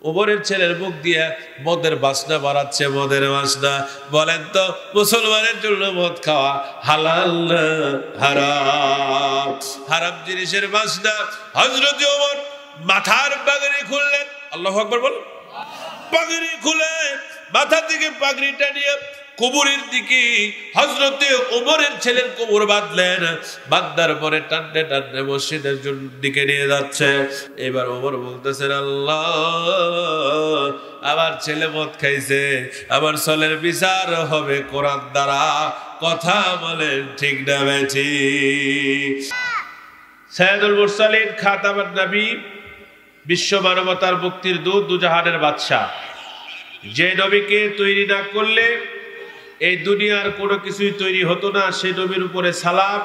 ওমরের ছেলের মুখ দিয়ে মদের বাসনা বাড়াচ্ছে, মদের বাসনা। বলেন তো মুসলমানের জন্য মদ খাওয়া হালাল না হারাম? হারাম জিনিসের বাসনা। হযরত ওমর মাথার পাগড়ি খুললেন, আল্লাহু আকবার বল। পাগড়ি খুলে মাথা থেকে পাগড়িটা নিয়ে কবরের দিকে হযরতে ওমরের ছেলের কবর বাঁধলেন। বাঁধার পরে টানতে টানতে মসজিদের দিকে নিয়ে যাচ্ছে। এবার ওমর বলতেছেন, আল্লাহ, আমার ছেলে মদ খাইছে, আমার ছেলের বিচার হবে কোরআন দ্বারা। কথা বলেন ঠিক না বেঠিক? সাইয়্যিদুল মুরসালিন, খাতামুন নবী, বিশ্ব মানবতার মুক্তির দূত, দুজাহানের বাদশা, যে নবীকে তৈরি না করলে এই দুনিয়ার কোনো কিছুই তৈরি হতো না, সেই নবীর উপরে সালাম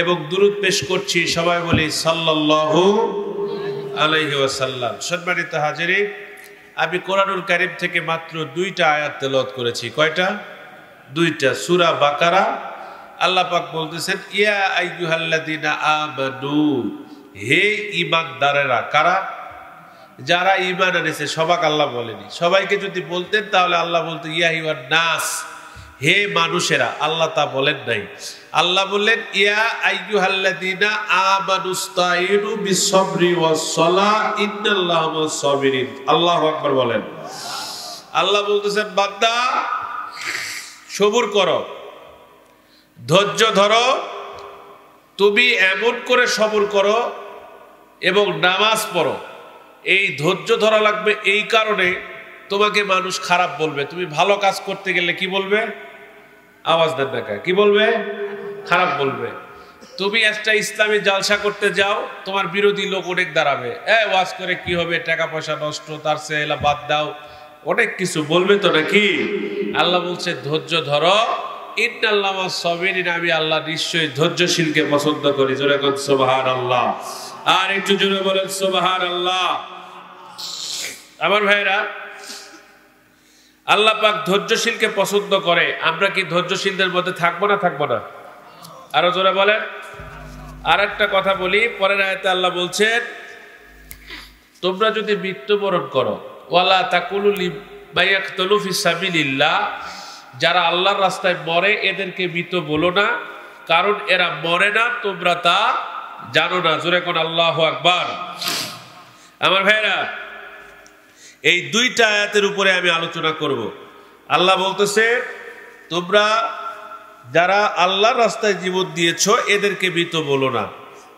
এবং দুরূদ পেশ করছি। সবাই বলি সাল্লাল্লাহু আলাইহি ওয়াসাল্লাম। সম্মানিত হাজিরিন, আমি কোরআনুল কারীম থেকে মাত্র 2টা আয়াত তেলাওয়াত করেছি। কয়টা? 2টা। সূরা বাকারা। আল্লাহ পাক বলতেছেন, ইয়া আইয়ুহাল্লাযীনা আমানু, হে ঈমানদারেরা। কারা? যারা ঈমান এনেছে। সবাক আল্লাহ বলেনি। সবাইকে যদি বলতেন তাহলে আল্লাহ বলতো ইয়া আইয়ুহান নাস, হে মানুষেরা। আল্লাহ তা বলেন নাই। আল্লাহ বললেন ইয়া আইয়ুহাল্লাযীনা আমানুস্তাঈনু বিসসবরি ওয়াস-সালাহ ইন্নাল্লাহা মা'আস-সাবিরিন। আল্লাহু আকবার বলেন। আল্লাহ বলতেছেন, বান্দা সবুর করো, ধৈর্য ধরো, তুমি এমন করে সবর করো এবং নামাজ পড়ো। এই ধৈর্য ধরা লাগবে এই কারণে, তোমাকে মানুষ খারাপ বলবে। তুমি ভালো কাজ করতে গেলে কি বলবে? আওয়াজ দেন না, কি বলবে? খারাপ বলবে। তুমি একটা ইসলামী জালসা করতে যাও, তোমার বিরোধী লোক অনেক দাঁড়াবে। ওয়াজ করে কি হবে, টাকা পয়সা নষ্ট, তার চেয়ে এলা বাদ দাও, অনেক কিছু বলবে তো নাকি? আল্লাহ বলছে ধৈর্য ধরো, ইন্নাল্লাহা মা'আস-সাবিরিন, আমি আল্লাহ নিশ্চয়ই ধৈর্যশীলকে পছন্দ করি। জোরে বলেন সুবহানাল্লাহ। আর একটু জোরে বলেন সুবহানাল্লাহ। আমার ভাইরা, আল্লাহ পাক ধৈর্যশীলকে পছন্দ করে। আমরা কি ধৈর্যশীলদের মধ্যে থাকবো না থাকবো না? আরো জোরে বলেন। আর একটা কথা বলি, পরের আয়াতে আল্লাহ বলছেন, তোমরা যদি মৃত্যুবরণ করো, ওয়ালা তাকুলু লিমান ইয়াকতুলু ফি সাবিলিল্লাহ, যারা আল্লাহর রাস্তায় মরে এদেরকে মৃত বলো না, কারণ এরা মরে না, তোমরা তা জানো না। জোরে কোন আল্লাহু আকবার। আমার ভাইরা, এই 2টা আয়াতের উপরে আমি আলোচনা করব। আল্লাহ বলতেছে, তোমরা যারা আল্লাহর রাস্তায় জীবন দিয়েছো এদেরকে মৃত বলো না,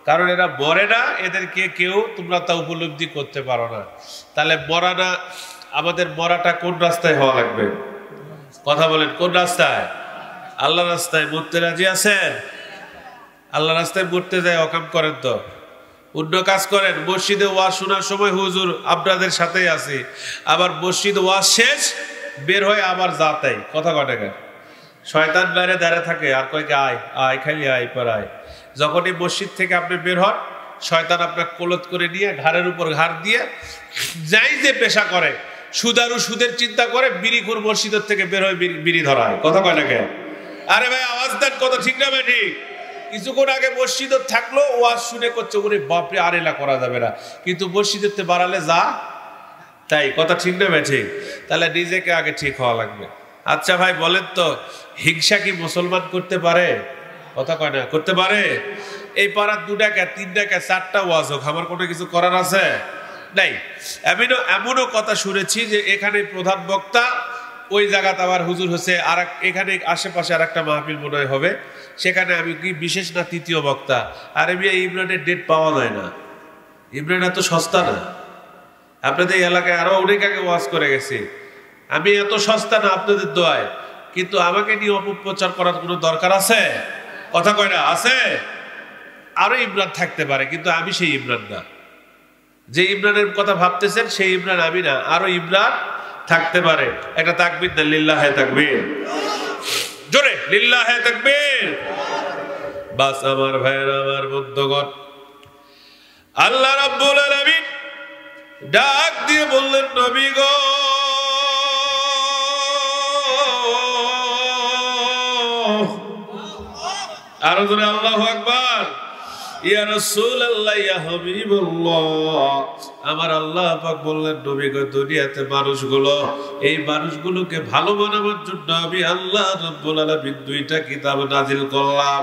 কারণ এরা মরে না, এদেরকে কেউ তোমরা তা উপলব্ধি করতে পারো না। তাহলে মরা না, আমাদের মরাটা কোন রাস্তায় হওয়া লাগবে? কথা বলেন, কোন রাস্তায়? আল্লাহ রাস্তায়। মরতে রাজি আছেন? আল্লাহ রাস্তায় মরতে যায় অকাম করেন তো, অন্য কাজ করেন। মসজিদে ওয়াজ শোনার সময় হুজুর আপনাদের সাথেই আছি, আবার মসজিদ ওয়াজ শেষ বের হয়ে আবার যাতাই। কথা কয় না? শয়তান বাইরে দাঁড়িয়ে থাকে আর কয় আয় আয়, খালি আয় পর আয়। যখনই মসজিদ থেকে আপনি বের হন, শয়তান আপনার কোলত করে নিয়ে ঘাড়ের উপর ঘাড় দিয়ে যাই যে পেশা করে, সুদারু সুদের চিন্তা করে, বিড়িখোর মসজিদের থেকে বের হয়ে বিড়ি ধরায়। কথা কয় না? আরে ভাই আওয়াজ দেন, কথা ঠিক না ভাই? ঠিক। কিছুক্ষণ আগে মসজিদে থাকলো, ওয়াজ শুনে করছে, ওরে বাপরে আর এলা করা যাবে না, কিন্তু মসজিদেতে বাড়ালে যা তাই। কথা ঠিক না ভাই? ঠিক। তাহলে নিজেকে আগে ঠিক হওয়া লাগবে। আচ্ছা ভাই বলেন তো, হিংসা কি মুসলমান করতে পারে? কথা কয় না? করতে পারে? এই পাড়ার 2 টাকা 3 টাকা 4টা ওয়াজ হোক, আমার কোনো কিছু করার আছে নাই। এমনও কথা শুনেছি যে এখানে প্রধান বক্তা, ওই জায়গাতে আবার হুজুর হচ্ছে, আর এখানে আশেপাশে আর একটা মাহফিল মনে হয় হবে, সেখানে আমি কি বিশেষ না 3য় বক্তা। আর আমি ইমরানের ডেট পাওয়া যায় না। ইমরান এত সস্তা না। আপনাদের এলাকায় আরো অনেক আগে ওয়াজ করে গেছি। আমি এত সস্তা না আপনাদের দোয়ায়, কিন্তু আমাকে নিয়ে অপপ্রচার করার কোনো দরকার আছে? কথা কয় না? আছে। আরো ইমরান থাকতে পারে, কিন্তু আমি সেই ইমরান না। যে ইমরানের কথা ভাবতেছেন সেই ইমরান আমি না, আরো ইমরান থাকতে পারে। একটা তাকবীর দেন, লিল্লাহে তাকবীর। জোরে লিল্লাহে তাকবীর। বাস আমার ভাইয়েরা, আমার বন্ধুগণ, আল্লাহ রাব্বুল আলামিন ডাক দিয়ে বললেন, নবী গো, আরো জোরে আল্লাহু আকবার। ইয়া রাসূলুল্লাহ, ইয়া হাবিবাল্লাহ। আমার আল্লাহ পাক বললেন, নবী গো, দুনিয়াতে মানুষগুলো, এই মানুষগুলোকে ভালো বানাবার জন্য আমি আল্লাহ রাব্বুল আলামিন দুইটা কিতাব নাজিল করলাম।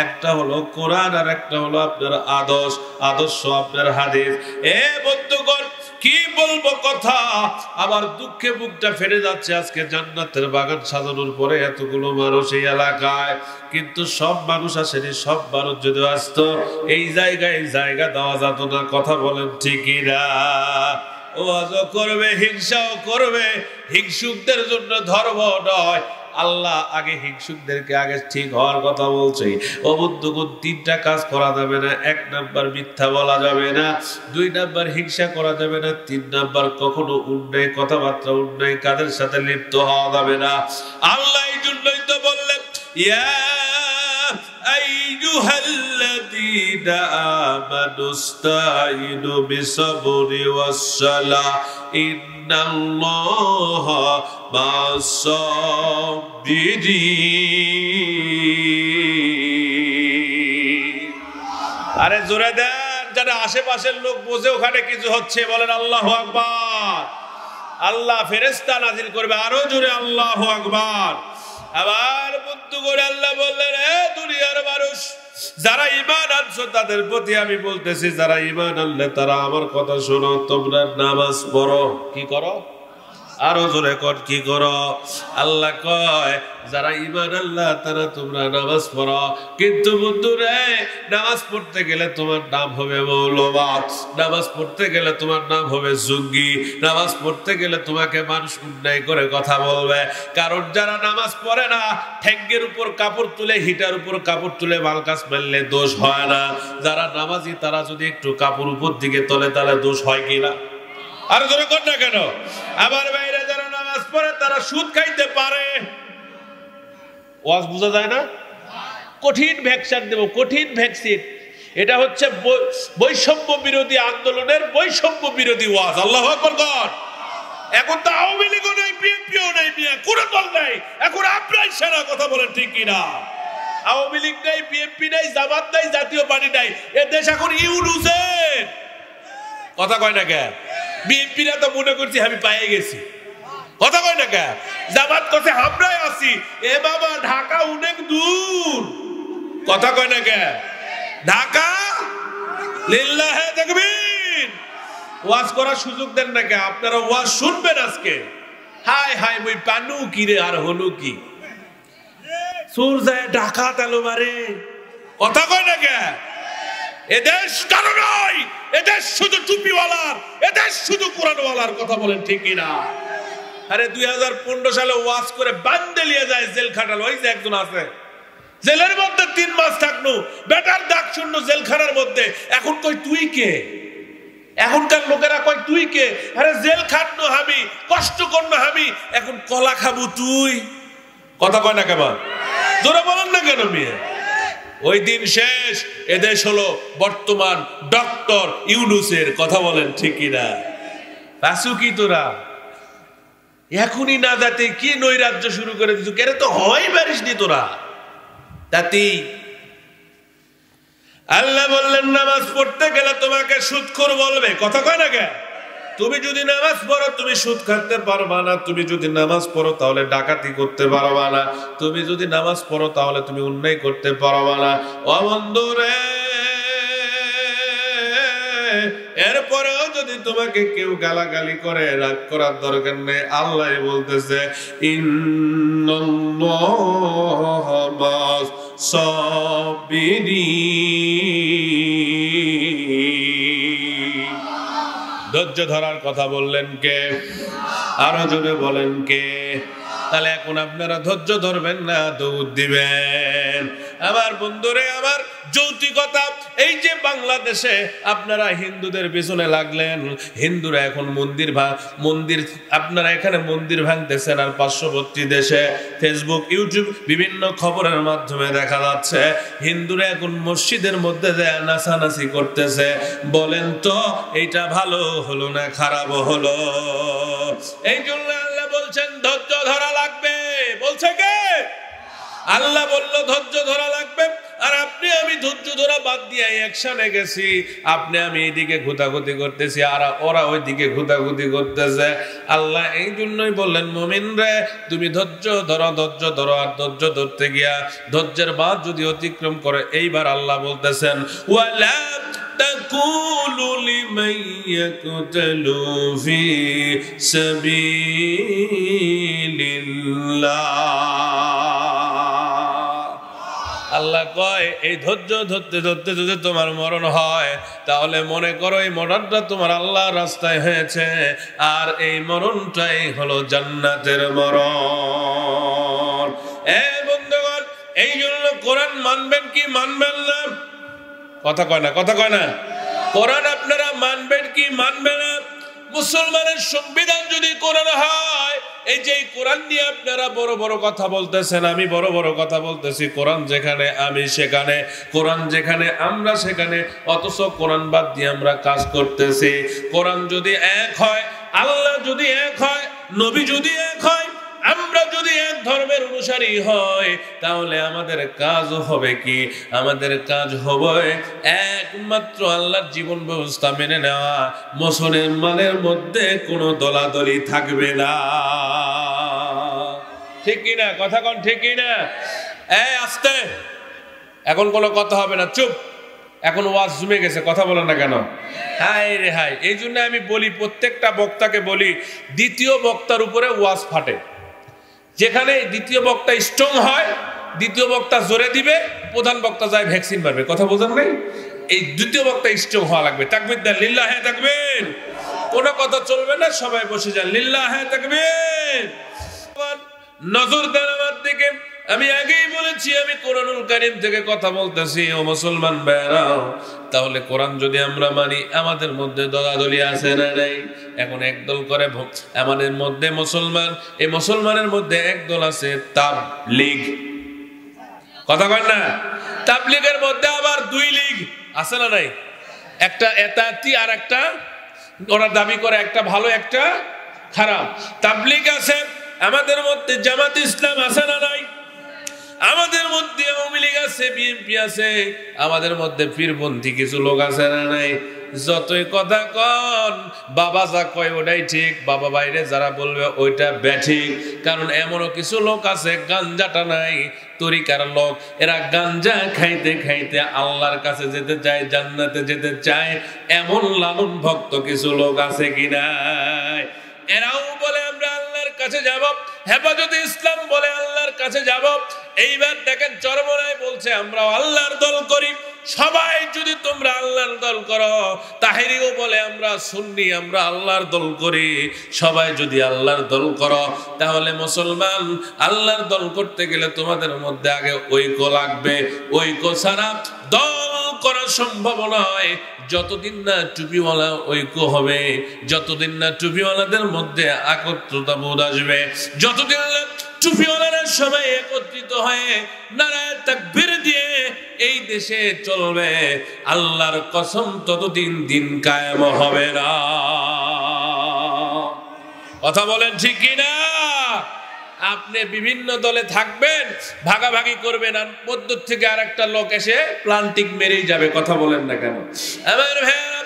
একটা হলো কোরআন, আর একটা হলো আপনার আদর্শ আপনার হাদিস। এ বন্ধুগণ, কি বলবো কথা, আমার দুঃখে বুকটা ফেটে যাচ্ছে। আজকে জান্নাতের বাগান সাজানোর পরে এতগুলো মানুষ এই এলাকায়, কিন্তু সব মানুষ আসেনি। সব মানুষ যদি আসতো, এই জায়গায় জায়গা দেওয়া যেত না। কথা বলেন ঠিকই না? ওয়াজও করবে, হিংসাও করবে। হিংসুকদের জন্য ধর্ম নয়, আল্লাহ আগে হিংসুকদেরকে আগে ঠিক হওয়ার কথা বলছে। ও বন্ধুগণ, তিনটা কাজ করা যাবে না। 1 নাম্বার মিথ্যা বলা যাবে না, 2 নাম্বার হিংসা করা যাবে না, 3 নাম্বার কখনো অন্যায় কথাবার্তা, অন্যায় কাদের সাথে লিপ্ত হওয়া যাবে না। আল্লাহ এই জন্যই তো বললেন, ইয়া আইয়ুহাল্লাযীনা আমানুস্তাঈনু বিসবরি ওয়াস-সালাহ ইন্নাল্লাহা মা'আস-সাবিরিন। আরে জোরে দেন, যারা আশেপাশের লোক বোঝে ওখানে কিছু হচ্ছে, বলেন আল্লাহু আকবার। আল্লাহ ফেরেশতা নাজিল করবে, আরো জোরে আল্লাহু আকবার। আবার বন্ধু করে আল্লাহ বললেন, এ দুনিয়ার মানুষ, যারা ঈমান আনছো তাদের প্রতি আমি বলতেছি, যারা ঈমান আনলে তারা আমার কথা শোনো, তোমরা নামাজ পড়ো। কি করো? আরো জোরে কর, কি করো? আল্লাহ কয়, যারা ঈমান আল্লাহ তারা তোমরা নামাজ পড়ো। কিন্তু বন্ধুরে, নামাজ পড়তে গেলে তোমার নাম হবে মৌলবাদ, নামাজ পড়তে গেলে তোমার নাম হবে জঙ্গি, নামাজ পড়তে গেলে তোমাকে মানুষ অন্যায় করে কথা বলবে। কারণ যারা নামাজ পড়ে না, ঠ্যাঙ্গের উপর কাপড় তুলে, হিটার উপর কাপড় তুলে মালকাস মারলে দোষ হয় না। যারা নামাজি, তারা যদি একটু কাপড় উপর দিকে তোলে, তাহলে দোষ হয় কিনা? আর জোরে কর না কেন? আবার বাইরে যারা নামাজ পড়ে, তারা সুদ খাইতে পারে। ওয়াজ বোঝা যায় না? কঠিন ভ্যাকসিন দেব, কঠিন ভ্যাকসিন। এটা হচ্ছে বৈষম্য বিরোধী আন্দোলনের বৈষম্য বিরোধী ওয়াজ। আল্লাহু আকবার কর। এখন তো আওয়ামী লীগও নাই, বিএনপিও নাই, কোন দল নাই, এখন আপনারাই সেরা। কথা বলেন ঠিক কিনা? আওয়ামী লীগ নাই, বিএনপি নাই, জামাত নাই, জাতীয় পার্টি নাই। এ দেশ এখন ইউনুসের। কথা কয় না কে? বিএনপিরা তো মনে করছি আমি পাইয়ে গেছি। কথা কয় না কে? জামাত করছে আমরাই আছি। এ বাবা, ঢাকা অনেক দূর। কথা কয় না কে? ঢাকা লিল্লাহে তাকবীর। ওয়াজ করার সুযোগ দেন না কে? আপনারা ওয়াজ শুনবেন আজকে। হায় হায়, মই পানু কি রে, আর হলো কি? সুর যায় ঢাকা তালো মারে। কথা কয় না কে? এদেশ কারো নয়, এদেশ শুধু টুপিওয়ালার, এদেশ শুধু কোরআনওয়ালার। কথা বলেন ঠিক কিনা? আরে 2015 সালে ওয়াজ করে বান্দে লিয়ে যায়, জেল খাটাল। ওই যে একজন আছে, জেলের মধ্যে 3 মাস থাকলো, বেটার ডাক শুনলো জেলখানার মধ্যে। এখন কই তুই কে? এখনকার লোকেরা কয় তুই কে? আরে জেল খাটনো আমি, কষ্ট করনো আমি, এখন কলা খাবো তুই। কথা কয় না কেমন? জোরে বলেন না কেন মিয়া? ওই দিন শেষ। এদেশ হলো বর্তমান ডক্টর ইউনুসের। কথা বলেন ঠিক কিনা? আসু কি তোরা এখনই না যাতে কি নৈরাজ্য শুরু করে দিচ্ছ? কেরে তো হয় পারিসনি তোরা তাতি। আল্লাহ বললেন, নামাজ পড়তে গেলে তোমাকে সুদখোর বলবে। কথা কয় না কে? তুমি যদি নামাজ পড়ো, তুমি সুদ খাইতে পারবা না। তুমি যদি নামাজ পড়ো, তাহলে ডাকাতি করতে পারবা না। তুমি যদি নামাজ পড়ো, তাহলে তুমি অন্যায় করতে পারবা না। ও বন্ধুরে, এরপরেও যদি তোমাকে কেউ গালাগালি করে, রাগ করার দরকার নেই। আল্লাহ বলতেছে, ইন্নাল্লাহা মা'আস-সাবিরিন। ধৈর্য ধরার কথা বললেন কে? আরো জোরে বলেন কে? তাহলে এখন আপনারা ধৈর্য ধরবেন না, দৌড় দিবেন। আমার বন্ধুরে, আমার যৌতিকতা, এই যে বাংলাদেশে আপনারা হিন্দুদের পেছনে লাগলেন। হিন্দুরা এখন মন্দির আপনারা এখানে মন্দির ভাঙতেছেন। আর পার্শ্ববর্তী দেশে ফেসবুক, ইউটিউব, বিভিন্ন খবরের মাধ্যমে দেখা যাচ্ছে হিন্দুরা এখন মসজিদের মধ্যে নাচানাচি করতেছে। বলেন তো, এইটা ভালো হলো না খারাপ হলো? এই জন্য আল্লাহ বলছেন ধৈর্য ধরা লাগবে। বলছে কে? আল্লাহ বলল ধৈর্য ধরা লাগবে। আর আপনি আমি ধৈর্য ধরা বাদ দিয়ে অ্যাকশনে গেছি, আপনি আমি এইদিকে ঘুতাঘুতি করতেছি আর ওরা ওইদিকে ঘুতাঘুতি করতেছে। আল্লাহ এই জন্যই বললেন মুমিন রে তুমি ধৈর্য ধরো, ধৈর্য ধরো। আর ধৈর্য ধরতে গিয়া ধৈর্যের বাদ যদি অতিক্রম করে, এইবার আল্লাহ বলতেছেন ওয়ালা তাকুলু লিমান ইয়াকতালু ফি সাবিলিল্লাহ। আল্লাহ কয় এই ধৈর্য ধরতে ধরতে যদি তোমার মরণ হয়, তাহলে মনে করো এই মরণটা তোমার আল্লাহর রাস্তায় হয়েছে, আর এই মরণটাই হলো জান্নাতের মরণ। বন্ধুগণ, এই জন্য কোরআন মানবেন কি মানবেন না? কথা কয় না, কথা কয় না। কোরআন আপনারা মানবেন কি মানবেন না? মুসলমানের সংবিধান যদি কোরআন হয়, এই যে কোরআন নিয়ে আপনারা বড় বড় কথা বলতেছেন, আমি বড় বড় কথা বলতেছি, কোরআন যেখানে আমি সেখানে, কোরআন যেখানে আমরা সেখানে, অথচ কোরআন বাদ দিয়ে আমরা কাজ করতেছি। কোরআন যদি এক হয়, আল্লাহ যদি এক হয়, নবী যদি এক হয়, আমরা যদি এক ধর্মের অনুসারী হয়, তাহলে আমাদের কাজ হবে কি? আমাদের কাজ হবে একমাত্র আল্লাহর জীবন ব্যবস্থা মেনে নেওয়া। মুসলমানের মধ্যে কোনো দলাদলি থাকবে না। ঠিক কিনা? কথা কোন ঠিক কিনা? আস্তে, এখন কোনো কথা হবে না, চুপ। এখন ওয়াজ জমে গেছে, কথা বলেন না কেন? হাই রে হাই। এই জন্য আমি বলি, প্রত্যেকটা বক্তাকে বলি, দ্বিতীয় বক্তার উপরে ওয়াজ ফাটে। যেখানে দ্বিতীয় বক্তা স্ট্রং হয়, দ্বিতীয় বক্তা জোরে দিবে, প্রধান বক্তা যায় ভ্যাকসিন মারবে। কথা বোঝেন নাই? এই দ্বিতীয় বক্তা স্ট্রং হওয়া লাগবে। তাকবীর দেন, লিল্লাহে তাকবীর। কোনো কথা চলবে না, সবাই বসে যান, লিল্লাহে তাকবীর। নজর দেন আমার দিকে। আমি আগেই বলেছি আমি কোরআনুল কারীম থেকে কথা বলতেছি। ও মুসলমান ভাইরা, তাহলে কোরআন যদি আমরা মানি, আমাদের মধ্যে দলাদলি আছে না নাই? এখন একদল করে আমাদের মধ্যে মুসলমান, এই মুসলমানের মধ্যে একদল আছে তাবলীগ। কথা কয় না? তাবলীগের মধ্যে আবার দুই লীগ আছে না নাই? একটা এতাতি আর একটা, ওরা দাবি করে একটা ভালো একটা খারাপ। তাবলীগ আছে, আমাদের মধ্যে জামাত ইসলাম আছে না নাই? আমাদের মধ্যে আওয়ামী লীগ আছে, বিএনপি আছে, আমাদের মধ্যে পীরপন্থী কিছু লোক আছে না নাই? যতই কথা কন, বাবা যা কয় ওটাই ঠিক, বাবা বাইরে যারা বলবে ওইটা ব্যাঠিক। কারণ এমনও কিছু লোক আছে গাঞ্জাটা নাই, তরিকার লোক, এরা গাঞ্জা খাইতে খাইতে আল্লাহর কাছে যেতে চায়, জান্নাতে যেতে চায়। এমন লালন ভক্ত কিছু লোক আছে কিনা? এরাও বলে আমরা আল্লাহর কাছে যাব, হেফাজতে ইসলাম বলে আল্লাহর কাছে যাব। এইবার দেখেন চরমনায় বলছে আমরা আল্লাহর দল করি। সবাই যদি তোমরা আল্লাহর দল করো, তাহেরিও বলে আমরা সুন্নি, আমরা আল্লাহর দল করি। সবাই যদি আল্লাহর দল করো, তাহলে মুসলমান আল্লাহর দল করতে গেলে তোমাদের মধ্যে আগে ঐক্য লাগবে। ঐক্য ছাড়া দল করা সম্ভব নয়। যতদিন না টুপিওয়ালা ঐক্য হবে, যতদিন না টুপিওয়ালাদের মধ্যে একত্রতা বোধ আসবে, যতদিন না টুপিওয়ালারা সবাই একত্রিত হয়ে নারায়ে তাকবীর দিয়ে এই দেশে চলবে, আল্লাহর কসম ততদিন দিন কায়েম হবে না। কথা বলেন ঠিক কিনা? আপনি বিভিন্ন দলে থাকবেন, ভাগাভাগি করবেন, আর মধ্য থেকে আর একটা লোক এসে প্লান্টিক মেরেই যাবে। কথা বলেন না কেন? আমার ভাইরা,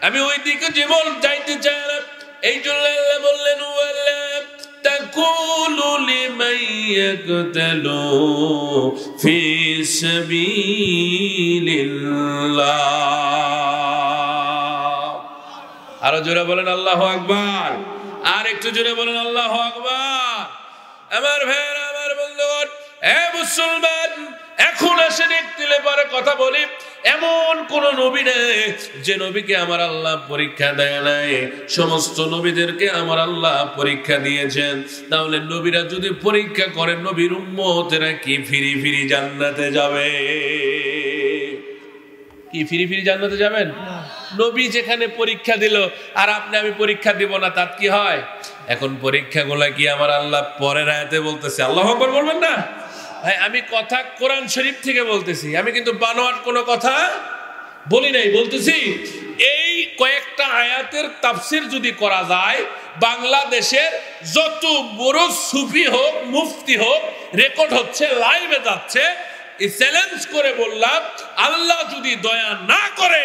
আমি ওই দিকে জীবন যাইতে চাই না। এই জন্য আল্লাহ বললেন ওয়ালা তাকুলু লিমান ইয়াকতালু ফি সাবিলিল্লাহ। আরো জোরে বলেন আল্লাহু আকবার। আর একটু জোরে বলেন আল্লাহু আকবার। আমার ভাইরা, আমার বন্ধুগণ, মুসলমান, এখন আসেন একটিলে পরে কথা বলি। এমন কোন নবী নেই যে নবীকে আমার আল্লাহ পরীক্ষা দেয় নাই। সমস্ত নবীদেরকে আমার আল্লাহ পরীক্ষা দিয়েছেন। তাহলে নবীরা যদি পরীক্ষা করেন, নবীর উম্মতেরা কি ফিরি ফিরি জান্নাতে যাবে? কি ফিরি ফিরি জান্নাতে যাবেন? নবী যেখানে পরীক্ষা দিল, আর আপনি আমি পরীক্ষা দিব না, তার কি হয়? এখন পরীক্ষাগুলা কি আমার আল্লাহ পরের আয়াতে বলতেছে? আল্লাহু আকবার বলবেন না ভাই? আমি কথা কোরআন শরীফ থেকে বলতেছি, আমি কিন্তু বানোয়াট কোনো কথা বলি নাই, বলতেছি এই কয়েকটা আয়াতের তাফসির যদি করা যায়, বাংলাদেশের যত বড় সুফি হোক, মুফতি হোক, রেকর্ড হচ্ছে, লাইভে যাচ্ছে, এই চ্যালেঞ্জ করে বললাম, আল্লাহ যদি দয়া না করে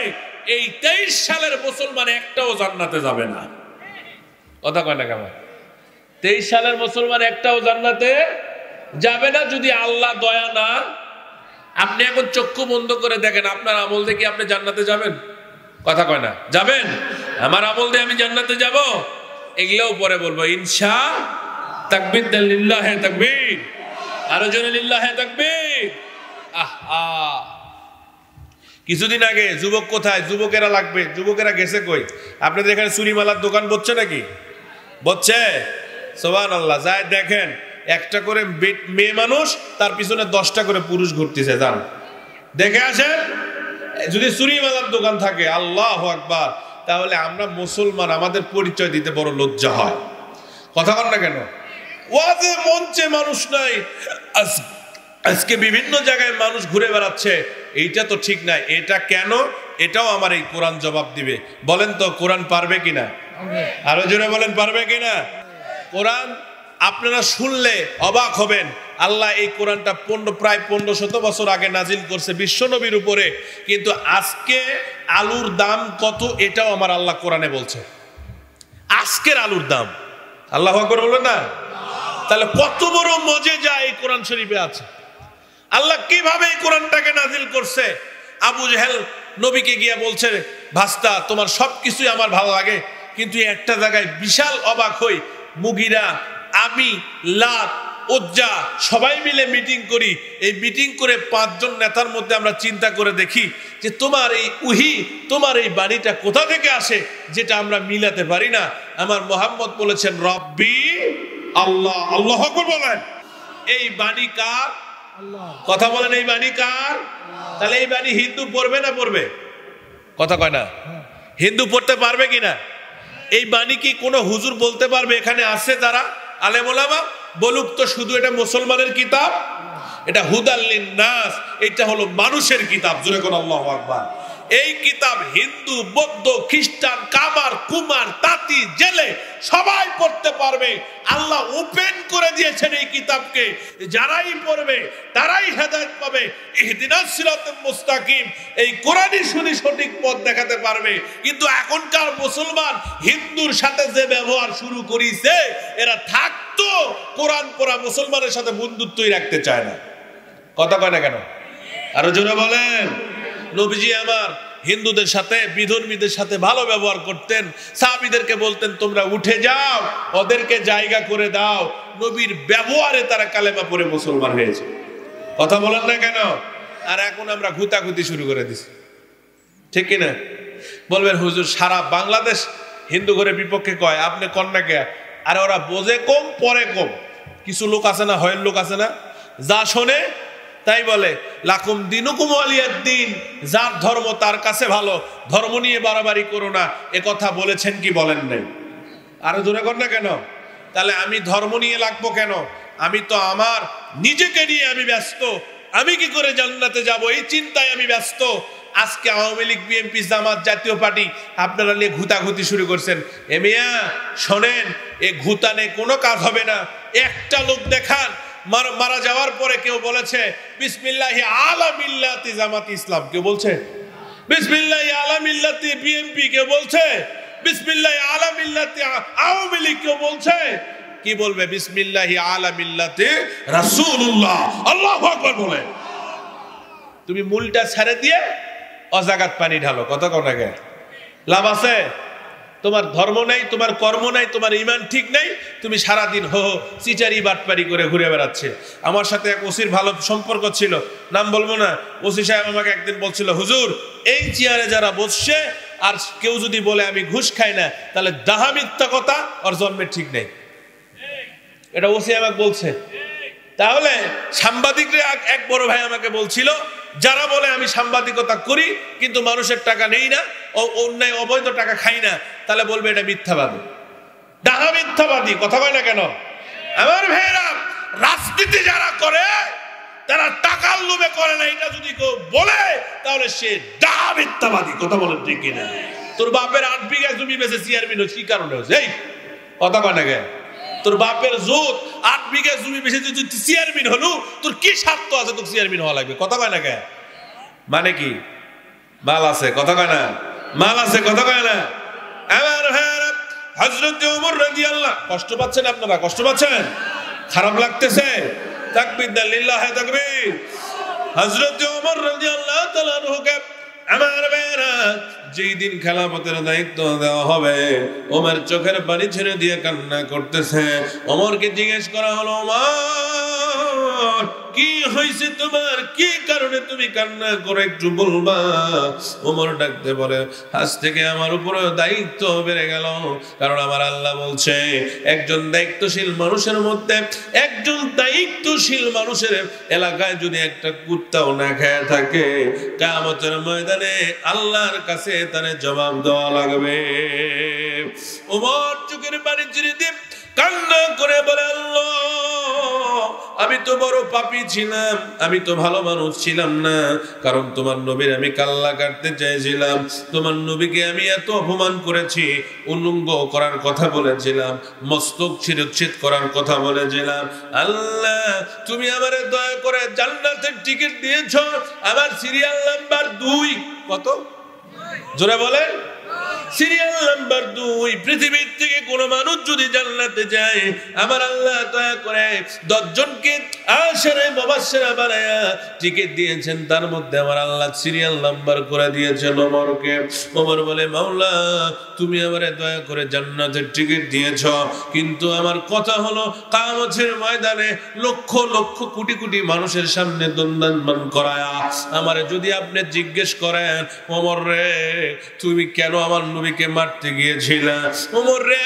এই 23 সালের মুসলমান একটাও জান্নাতে যাবে না। কথা কয় না কেমন? 23 সালের মুসলমান একটাও জান্নাতে যাবে না যদি আল্লাহ দয়া না। আপনি এখন চক্ষু বন্ধ করে দেখেন, আপনার আমল দিয়ে কি আপনি জান্নাতে যাবেন? কথা কয় না, যাবেন? আমার আমল দিয়ে আমি জান্নাতে যাব? এগুলোও পরে বলবো ইনশা। তাকবীর দেন, লিল্লাহে তাকবীর, আরো জোরে লিল্লাহে তাকবীর। আহা, কিছুদিন আগে যুবক কোথায়, যুবকেরা লাগবে, যুবকেরা গেছে কই? আপনাদের এখানে চুরিমালার দোকান বসছে নাকি? বসছে? সুবহানাল্লাহ। যায় দেখেন, একটা করে মেয়ে মানুষ, তার পিছনে 10টা করে পুরুষ ঘুরতেছে। যান দেখে আসেন। যদি চুরিমালার দোকান থাকে, আল্লাহু আকবার, তাহলে আমরা মুসলমান, আমাদের পরিচয় দিতে বড় লজ্জা হয়। কথা বল না কেন? ওয়াজে মঞ্চে মানুষ নাই, আজকে বিভিন্ন জায়গায় মানুষ ঘুরে বেড়াচ্ছে। এইটা তো ঠিক নাই। এটা কেন? এটাও আমার এই কোরআন জবাব দিবে। বলেন তো কোরআন পারবে কিনা? আরো জোরে বলেন, পারবে কিনা? কোরআন আপনারা শুনলে অবাক হবেন। আল্লাহ এই কোরআনটা প্রায় 1500 বছর আগে নাজিল করছে বিশ্ব নবীর উপরে, কিন্তু আজকে আলুর দাম কত এটাও আমার আল্লাহ কোরআনে বলছে। আজকের আলুর দাম, আল্লাহু আকবার বলবেন না? তাহলে কত বড় মজেজা এই কোরআন শরীফে আছে। আল্লাহ কিভাবে এই কোরআনটাকে নাজিল করছে। আবু জেহেল নবীকে গিয়ে বলছে, ভাস্তা তোমার সবকিছুই আমার ভালো লাগে, কিন্তু একটা জায়গায় বিশাল অবাক হই। মুগিরা, আমি, লাত, উজ্জা সবাই মিলে মিটিং করি। এই মিটিং করে 5 জন নেতার মধ্যে আমরা চিন্তা করে দেখি যে তোমার এই উহি, তোমার এই বাণীটা কোথা থেকে আসে, যেটা আমরা মিলাতে পারি না। আমার মোহাম্মদ বলেছেন রব্বি আল্লাহ। আল্লাহু আকবার বলেন। এই বাণী কার? কথা বলেন, এই বাণী কার? তাহলে এই বাণী হিন্দু পড়বে না পড়বে? কথা কয় না? হিন্দু পড়তে পারবে কিনা? এই বাণী কি কোনো হুজুর বলতে পারবে? এখানে আছে যারা আলেম ওলামা, বলুক তো শুধু এটা মুসলমানের কিতাব, এটা হুদাল লিন্নাস, এটা হলো মানুষের কিতাব। জোরে কোন আল্লাহু আকবার। এই কিতাব হিন্দু, বৌদ্ধ, খ্রিস্টান, কামার, কুমার, তাঁতি, জেলে সবাই পড়তে পারবে। আল্লাহ ওপেন করে দিয়েছেন এই কিতাবকে। যারাই পড়বে তারাই হেদায়েত পাবে। ইহদিনাস সিরাতাল মুস্তাকিম, এই কোরআনই শুনি সঠিক পথ দেখাতে পারবে। কিন্তু এখনকার মুসলমান হিন্দুর সাথে যে ব্যবহার শুরু করেছে, এরা থাকতো কোরআন পড়া মুসলমানের সাথে বন্ধুত্বই রাখতে চায় না। কথা কয় না কেন? আরো জোরে বলেন। নবীজি আমার হিন্দুদের সাথে, বিধর্মীদের সাথে ভালো ব্যবহার করতেন। সাহাবীদেরকে বলতেন তোমরা উঠে যাও, ওদেরকে জায়গা করে দাও। নবীর ব্যবহারে তারা কালেমা পড়ে মুসলমান হয়েছে। কথা বলেন না কেন? আর এখন আমরা ঘুতাঘুতি শুরু করে দিছি, ঠিক কিনা? বলবেন হুজুর সারা বাংলাদেশ হিন্দু ঘরের বিপক্ষে কয়, আপনি কন্যা কে? আর ওরা বোঝে কম, পরে কম। কিছু লোক আছে না, হয়ের লোক আছে না, যা শোনে তাই বলে। লাকুম দিনুকুম ওয়ালিয়াদ দিন, যার ধর্ম তার কাছে ভালো, ধর্ম নিয়ে বাড়াবাড়ি করো না। এ কথা বলেছেন কি বলেন নাই? আরো জোরে কর না কেন? তাহলে আমি ধর্ম নিয়ে লাগবো কেন? আমি তো আমার নিজেকে নিয়ে আমি ব্যস্ত। আমি কি করে জান্নাতে যাব এই চিন্তায় আমি ব্যস্ত। আজকে আওয়ামী লীগ, বিএনপি, জামাত, জাতীয় পার্টি আপনারা নিয়ে ঘুতাঘুতি শুরু করছেন। এ মিয়া শোনেন, এ ঘুতানে কোনো কাজ হবে না। একটা লোক দেখান মারা যাওয়ার পরে কেউ বলেছে বিসমিল্লাহি আলা মিল্লাতি জামাত ইসলাম, কেউ বলছে বিসমিল্লাহি আলা মিল্লাতি বিএনপি, কেউ বলছে বিসমিল্লাহি আলা মিল্লাতি আওয়ামী লীগ, কেউ বলছে কি বলবে? বিসমিল্লাহি আলা মিল্লাতি রাসূলুল্লাহ। আল্লাহু আকবার বলে। তুমি মূলটা ছেড়ে দিয়ে অজাগাত পানি ঢালো। কথা কও না কে? লাভ আছে? তোমার ধর্ম নাই, তোমার কর্ম নাই, তোমার ইমান ঠিক নাই, তুমি সারাদিন হো চিটারি বাটপারি করে ঘুরে বেড়াচ্ছে। আমার সাথে এক ওসির ভালো সম্পর্ক ছিল, নাম বলবো না। ওসি সাহেব আমাকে একদিন বলছিল, হুজুর এই চেয়ারে যারা বসছে আর কেউ যদি বলে আমি ঘুষ খাই না, তাহলে ডাহা মিথ্যা কথা, ওর জন্মের ঠিক নেই। এটা ওসি আমাকে বলছে। তাহলে সাংবাদিকরা এক বড় ভাই আমাকে বলছিল, যারা বলে আমি সাংবাদিকতা করি কিন্তু মানুষের টাকা নেই না, অন্যায় অবৈধ টাকা খাই না, তাহলে বলবে এটা মিথ্যাবাদী, ডাহা মিথ্যাবাদী। কথা বলে না কেন? আমার ভাইরা, রাজনীতি যারা করে তারা টাকার লোভে করে না, এটা যদি কেউ বলে তাহলে সে ডাহা মিথ্যাবাদী। কথা বলেন ঠিক কিনা? তোর বাপের 8 বিঘা জমি বেঁচে চেয়ারম্যান হচ্ছে, কি কারণে হচ্ছে? এই কথা কয় না কেন? তোর বাপের জোত 8 বিঘা জমি বেশি তুই চেয়ারম্যান হলু, তোর কি স্বার্থ আছে তোর চেয়ারম্যান হওয়া লাগবে? কথা কয় না কে? মানে কি মাল আছে? কথা কয় না মাল আছে? কথা কয় না? আমার ভাইরা, হযরত ওমর রাদিয়াল্লাহু, কষ্ট পাচ্ছেন আপনারা? কষ্ট পাচ্ছেন? খারাপ লাগতেছে? তাকবীর দেন, লিল্লাহি তাকবীর। হযরত ওমর রাদিয়াল্লাহু তাআলা আনহুকে আমার ভাইরা যেই দিন খেলাফতের দায়িত্ব দেওয়া হবে, ওমর চোখের পানি ছেড়ে দিয়ে কান্না করতেছে। ওমরকে জিজ্ঞেস করা হলো, ওমর কি হয়েছে তোমার, কি কারণে তুমি কান্না করে একটু বলবা? ওমর ডাকতে বলে, আজ থেকে আমার উপরে দায়িত্ব বেড়ে গেল, কারণ আমার আল্লাহ বলছে একজন দায়িত্বশীল মানুষের মধ্যে, একজন দায়িত্বশীল মানুষের এলাকায় যদি একটা কুত্তাও না খেয়ে থাকে, কিয়ামতের ময়দানে আল্লাহর কাছে তার জবাব দেওয়া লাগবে। ওমর চোখের পানি ছেড়ে দিয়ে কান্না করে বলে, আল্লাহ আমি তো বড় পাপী ছিলাম, আমি তো ভালো মানুষ ছিলাম না, কারণ তোমার নবীর আমি কাল্লা কাটতে চাইছিলাম, তোমার নবীকে আমি এত অপমান করেছি, উলঙ্গ করার কথা বলেছিলাম, মস্তক শিরচ্ছেদ করার কথা বলেছিলাম। আল্লাহ তুমি আমারে দয়া করে জান্নাতের টিকিট দিয়েছ, আমার সিরিয়াল নাম্বার 2। কত জোরে বলে? Serial number 2। পৃথিবীর থেকে কোন মানুষ যদি জান্নাতে যায়, আমার আল্লাহ দয়া করে 10 জনকে আশারে মুবাশশিরা বানায়া টিকিট দিয়েছেন, তার মধ্যে আমার আল্লাহ সিরিয়াল নাম্বার করে দিয়েছেন ওমরকে। ওমর বলে, মাওলা তুমি আমারে দয়া করে জান্নাতের টিকিট দিয়েছ, কিন্তু আমার কথা হলো কিয়ামতের ময়দানে লক্ষ লক্ষ কোটি কোটি মানুষের সামনে দণ্ডায়মান করায়া আমারে যদি আপনি জিজ্ঞেস করেন, ওমর রে তুমি কেন আমার নবীকে মারতে গিয়েছিলা? ওমর রে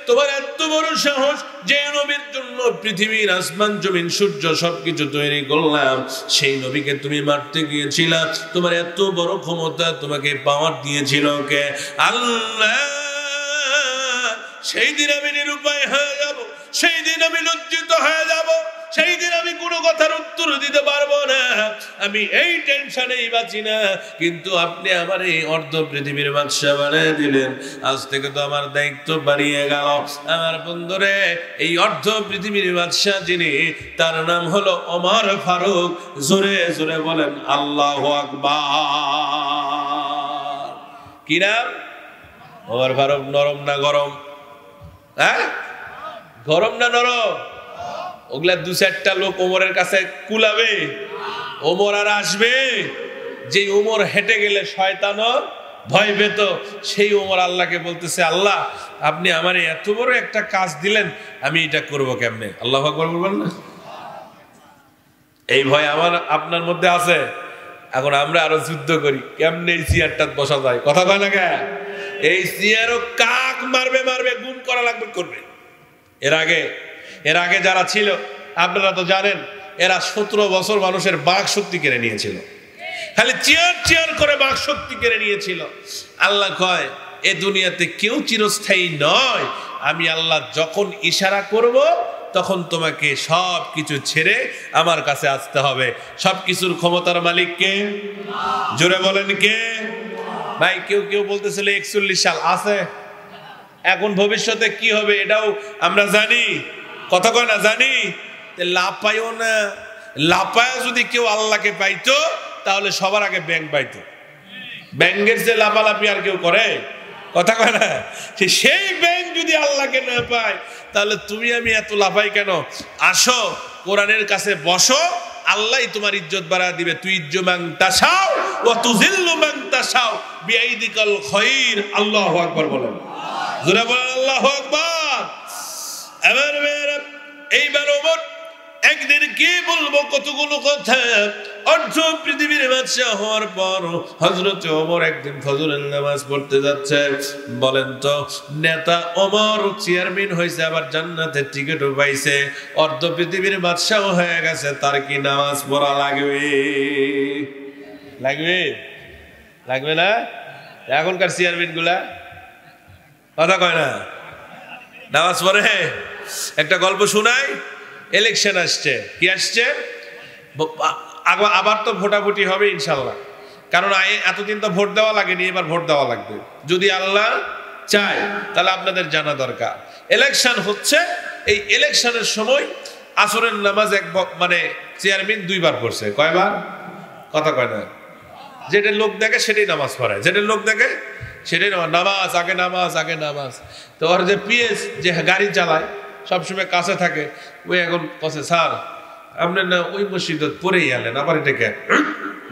তোমার এত বড় সাহস, যে নবীর জন্য পৃথিবীর আসমান জমিন সূর্য সবকিছু তৈরি করলাম, সেই নবীকে তুমি মারতে গিয়েছিলা, তোমার এত বড় ক্ষমতা, তোমাকে পাওয়ার দিয়েছিল কে? আল্লাহ। সেই দিন আমি নিরুপায় হয়ে যাব, সেই দিন আমি লজ্জিত হয়ে যাব, সেই দিন আমি কোনো কথার উত্তর দিতে পারবো না, আমি এই টেনশনেই বাঁচি না। কিন্তু আপনি আমার এই অর্ধ পৃথিবীর বাদশা বানিয়ে দিলেন, আজ থেকে তো আমার দায়িত্ব বাড়িয়ে গেল। আমার বন্ধুরে, এই অর্ধ পৃথিবীর বাদশা যিনি, তার নাম হলো ওমর ফারুক। জোরে জোরে বলেন আল্লাহু আকবার। কি নাম? ওমর ফারুক। নরম না গরম? হ্যাঁ, গরম না নরম? ওগুলা 2-4টা লোক ওমরের কাছে কুলাবে? ওমর আর আসবে? যে ওমর হেঁটে গেলে শয়তানও ভয় পেত, সেই ওমর আল্লাহকে বলতেছে, আল্লাহ আপনি আমার এত বড় একটা কাজ দিলেন, আমি এটা করব কেমনে? আল্লাহু আকবার বলবেন না? এই ভয় আমার আপনার মধ্যে আছে। এখন আমরা আরো যুদ্ধ করি, কেমনে এই চেয়ারটা বসা যায়? কথা কয় না কে? এই চেয়ারও কাক মারবে মারবে, গুম করা লাগবে করবে। এর আগে যারা ছিল আপনারা তো জানেন, এরা 17 বছর মানুষের বাক শক্তি কেড়ে নিয়েছিল, খালি চেয়ার চেয়ার করে বাক শক্তি কেড়ে নিয়েছিল। আল্লাহ কয়, এ দুনিয়াতে কেউ চিরস্থায়ী নয়, আমি আল্লাহ যখন ইশারা করব তখন তোমাকে সব কিছু ছেড়ে আমার কাছে আসতে হবে। সব কিছুর ক্ষমতার মালিক কে? জোরে বলেন কে? ভাই কেউ বলতেছিল 41 সাল আছে, এখন ভবিষ্যতে কি হবে এটাও আমরা জানি। কথা কয় না? জানি। লাপাইও না, লাপায়া যদি কেউ আল্লাহকে পাইতো তাহলে সবার আগে ব্যাংক পাইতো। ব্যাংকের যে লাপালাপি আর কেউ করে? কথা কয় না? সেই ব্যাংক যদি আল্লাহকে না পায় তাহলে তুমি আমি এত লাফাই কেন? আসো কোরআনের কাছে বসো, আল্লাহই তোমার ইজ্জত বাড়া দিবে। তুই ইজ্জু মান তাশাও ওয়া তুযিল্লু মান তাশাও বিআইদিকাল খায়র। আল্লাহু আকবার বলেন, জোরে বলেন আল্লাহু আকবার। এবার এইবার ওমর একদিন কি বলবো কতগুলো কথা। অর্ধ পৃথিবীর বাদশা হওয়ার পর হযরত ওমর একদিন ফজরের নামাজ পড়তে যাচ্ছে। বলেন তো, নেতা ওমর চেয়ারম্যান হয়েছে, আবার জান্নাতের টিকিটও পাইছে, অর্ধ পৃথিবীর বাদশাও হয়ে গেছে, তার কি নামাজ পড়া লাগবে? লাগবে? লাগবে না? এখনকার চেয়ারম্যান গুলা কথা কয় না, নামাজ পড়ে। একটা গল্প শোনাই। ইলেকশন আসছে। কি আসছে? আবার তো ভোটাভুটি হবে ইনশাল্লাহ, কারণ এতদিন তো ভোট দেওয়া লাগেনি, এবার ভোট দেওয়া লাগবে। যদি আল্লাহ চায় তাহলে আপনাদের জানা দরকার। ইলেকশন হচ্ছে, এই ইলেকশনের সময় আসরের নামাজ মানে চেয়ারম্যান 2 বার পড়ছে। কয়বার? কথা কয় না। যেটা লোক দেখে সেটাই নামাজ পড়ে, যেটা লোক দেখে সেটাই নামাজ আগে নামাজ আগে নামাজ। তো ওর যে পিএস যে গাড়ি চালায় সবসময় কাছে থাকে, ওই এখন কাছে স্যার আপনার না ওই মসজিদে পড়েই আলেন, আবার এটাকে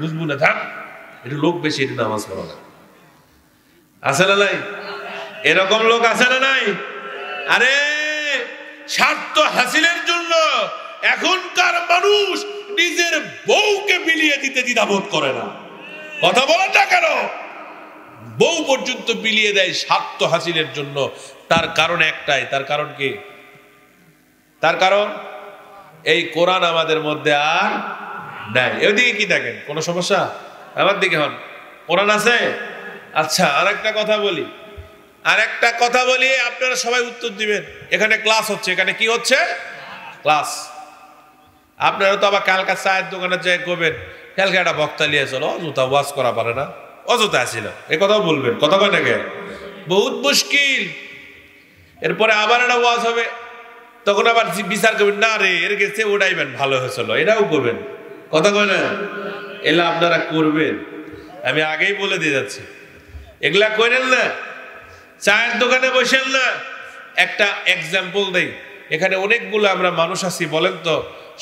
বুঝবো না, থাক এটা লোক বেশি, এটা নামাজ পড়া না। আছে না নাই? এরকম লোক আছে না নাই? আরে স্বার্থ হাসিলের জন্য এখনকার মানুষ নিজের বউকে বিলিয়ে দিতে দ্বিধাবোধ করে না। কথা বলেন না কেন? বউ পর্যন্ত বিলিয়ে দেয় স্বার্থ হাসিলের জন্য। তার কারণ একটাই। তার কারণ কি? তার কারণ এই কোরআন আমাদের মধ্যে আর নাই। ওইদিকে কি দেখেন? কোনো সমস্যা? আমার দিকে হন। কোরআন আছে? আচ্ছা, আরেকটা কথা বলি, আপনারা সবাই উত্তর দিবেন। এখানে ক্লাস হচ্ছে। এখানে কি হচ্ছে? ক্লাস। আপনারা তো আবার কালকা চায়ের দোকানে যাই করবেন, কালকে একটা বক্তা নিয়ে চলো, অযথা ওয়াজ করা পারে না, অযথা আসিল, এ কথাও বলবেন। কথা কয় নাকি? বহুত মুশকিল। এরপরে আবার একটা ওয়াজ হবে, তখন আবার বিচার করবেন, না রে এর গেছে ওটাইবেন, ভালো হয়েছিল, এটাও করবেন। কথা কয় না? এলা আপনারা করবেন, আমি আগেই বলে দিয়ে যাচ্ছি। এগুলা করেন না, চায়ের দোকানে বসেন না। একটা এক্সাম্পল দেই, এখানে অনেকগুলো আমরা মানুষ আছি, বলেন তো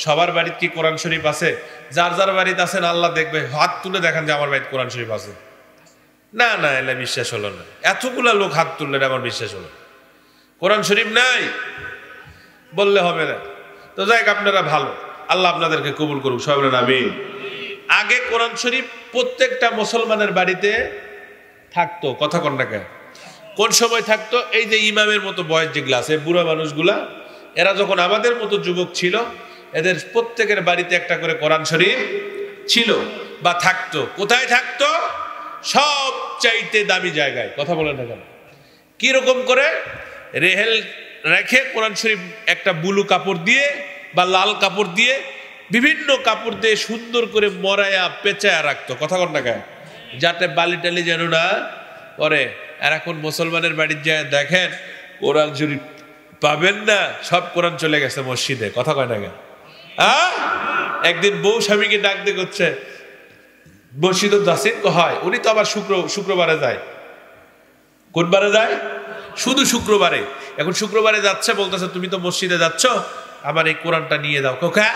সবার বাড়িতে কি কোরআন শরীফ আছে? যার যার বাড়িতে আছেন আল্লাহ দেখবে, হাত তুলে দেখেন যে আমার বাড়িতে কোরআন শরীফ আছে। না না, এলা বিশ্বাস হলো না। এতগুলা লোক হাত তুললেন, আমার বিশ্বাস হলো। কোরআন শরীফ নাই বললে হবে না। তো যাই হোক, আপনারা ভালো, আল্লাহ আপনাদেরকে কবুল করুক, সবাই বলেন আমিন। আগে কোরআন শরীফ প্রত্যেকটা মুসলমানের বাড়িতে থাকতো। কথা কোন টাকা? কোন সময় থাকতো? এই যে ইমামের মতো বয়স যেগুলো আছে, বুড়া মানুষগুলা, এরা যখন আমাদের মতো যুবক ছিল, এদের প্রত্যেকের বাড়িতে একটা করে কোরআন শরীফ ছিল বা থাকতো। কোথায় থাকতো? সব চাইতে দামি জায়গায়। কথা বলেন না কেন? কিরকম করে? রেহেল রেখে কোরআন শরীফ একটা বুলু কাপড় দিয়ে বা লাল কাপড় দিয়ে, বিভিন্ন কাপড় দিয়ে সুন্দর করে মরায়া পেঁচায়া রাখতো। কথা কন না কেন? যাতে বালি টালি যেন না পরে। আর এখন মুসলমানের বাড়ির যায় দেখেন, কোরআন শরীফ পাবেন না, সব কোরআন চলে গেছে মসজিদে। কথা কয় না কেন? একদিন বউ স্বামীকে ডাক দিয়ে করছে, মসজিদে যাচ্ছেন? হয়, উনি তো আবার শুক্রবারে যায়। কোন বারে যায়? শুধু শুক্রবারে। এখন শুক্রবারে যাচ্ছে, বলতেছে তুমি তো মসজিদে যাচ্ছ, আমার এই কোরআনটা নিয়ে দাও। কোকা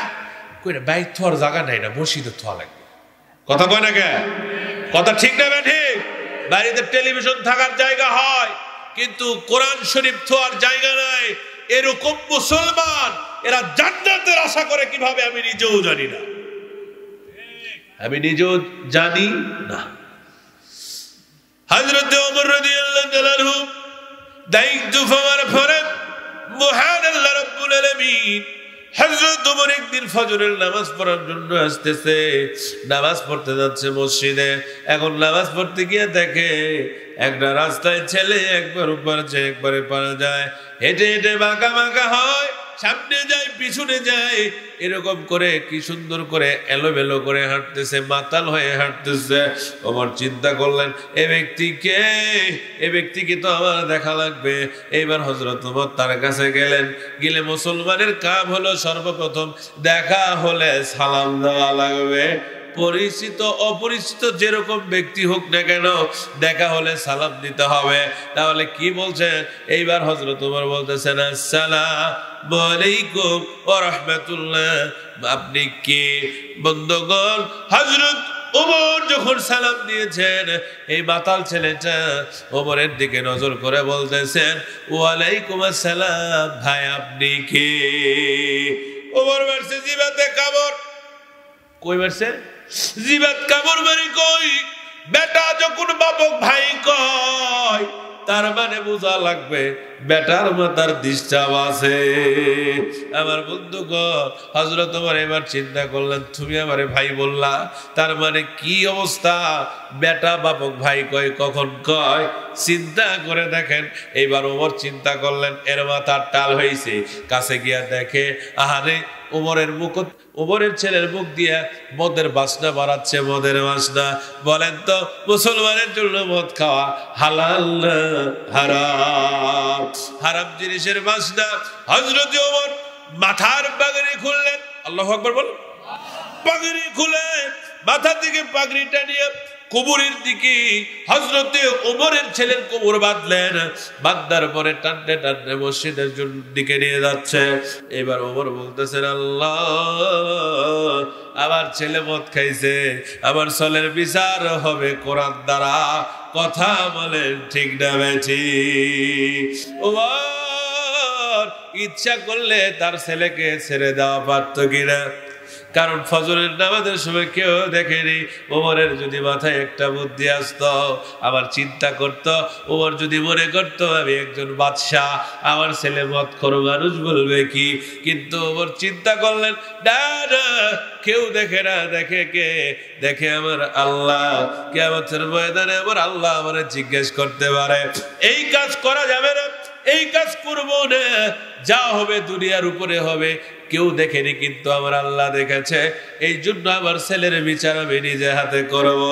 কই না, বাইক থোয়ার জায়গা নাই না, মসজিদে থোয়া লাগবে। কথা কয় না কে? কথা ঠিক না ঠিক? বাড়িতে টেলিভিশন থাকার জায়গা হয়, কিন্তু কোরআন শরীফ থোয়ার জায়গা নাই। এরকম মুসলমান, এরা জান্নাতের আশা করে কিভাবে আমি নিজেও জানি না। হযরত ওমর রাদিয়াল্লাহু তাআলা আনহু দায়িত্ব পাওয়ার পরে মহান আল্লাহ রাব্বুল আলামিন হযরত ওমর একদিন ফজরের নামাজ পড়ার জন্য আসতেছে, নামাজ পড়তে যাচ্ছে মসজিদে। এখন নামাজ পড়তে গিয়ে দেখে একটা রাস্তায় ছেলে একবার উপর যায় একবারে পারা যায়, হেঁটে হেঁটে বাঁকা বাঁকা হয়, সামনে যায় পিছনে যায়, এরকম করে কি সুন্দর করে এলোমেলো করে হাঁটতেছে, মাতাল হয়ে হাঁটতেছে। ওমর চিন্তা করলেন, এ ব্যক্তিকে তো আমার দেখা লাগবে। এইবার হযরত ওমর তার কাছে গেলেন। গেলে মুসলমানের কাম হলো সর্বপ্রথম দেখা হলে সালাম দেওয়া লাগবে। পরিচিত অপরিচিত যেরকম ব্যক্তি হোক না কেন, দেখা হলে সালাম দিতে হবে। তাহলে কি বলছেন? এইবার হযরত ওমর বলতেছেন, আসসালামু আলাইকুম ওয়া রাহমাতুল্লাহ। আপনি কে? বন্ধুগণ, হযরত ওমর যখন সালাম দিয়েছেন, এই মাতাল ছেলেটা ওমরের দিকে নজর করে বলতেছেন, ওয়ালাইকুম আসসালাম, ভাই আপনি কে? ওমর মারছে জিবাতে কামড়। কই মারছে? জিবাত কামড় মারি। কই? বেটা যখন বাপক ভাই কয়, তার মানে বোঝা লাগবে বেটার মাথার ডিস্টার্ব আছে। আমার বন্ধুগণ, হযরত ওমর এবার চিন্তা করলেন, তুমি আমারে ভাই বললা, তার মানে কি অবস্থা? বেটা বাপক ভাই কয়, কখন কয়? চিন্তা করে দেখেন। এইবার ওমর চিন্তা করলেন, এর মাথার টাল হয়েছে। কাছে গিয়া দেখে, আহারে ওমরের ছেলের মুখ দিয়া মদের বাসনা বাড়াচ্ছে, মদের বাসনা। বলেন তো, মুসলমানের জন্য মদ খাওয়া হালাল না হারাম? হারাম জিনিসের বাসনা। হযরত ওমর মাথার পাগড়ি খুললেন, আল্লাহু আকবার বল। পাগড়ি খুলে মাথা থেকে পাগড়িটা নিয়ে কবরের দিকে হযরতে ওমরের ছেলের কবর বাঁধলেন। বাঁধার পরে টানতে টানতে মসজিদের দিকে নিয়ে যাচ্ছে। এবার ওমর বলতেছেন, আল্লাহ, আমার ছেলে মদ খাইছে, আমার ছেলের বিচার হবে কোরআন দ্বারা। কথা বলেন ঠিক না বেঠিক? ওমর ইচ্ছা করলে তার ছেলেকে ছেড়ে দেওয়া পারত কিনা? কারণ ফজরের নামাজের সময় কেউ দেখেনি। ওমরের যদি মাথায় একটা বুদ্ধি আসতো, আবার চিন্তা করত, ওমর যদি মনে করত আমি একজন বাদশাহ, আমার ছেলে মদখোর মানুষ বলবে কি? কিন্তু ওমর চিন্তা করলেন, না না, কেউ দেখে না, দেখে কে? দেখে আমার আল্লাহ। কিয়ামতের ময়দানে আমার আল্লাহ আমারে জিজ্ঞেস করতে পারে। এই কাজ করা যাবে না, এই কাজ করবো না, যা হবে দুনিয়ার উপরে হবে। কেউ দেখেনি, কিন্তু আমার আল্লাহ দেখেছে। এই জন্য আমার ছেলের বিচার আমি নিজে হাতে করব।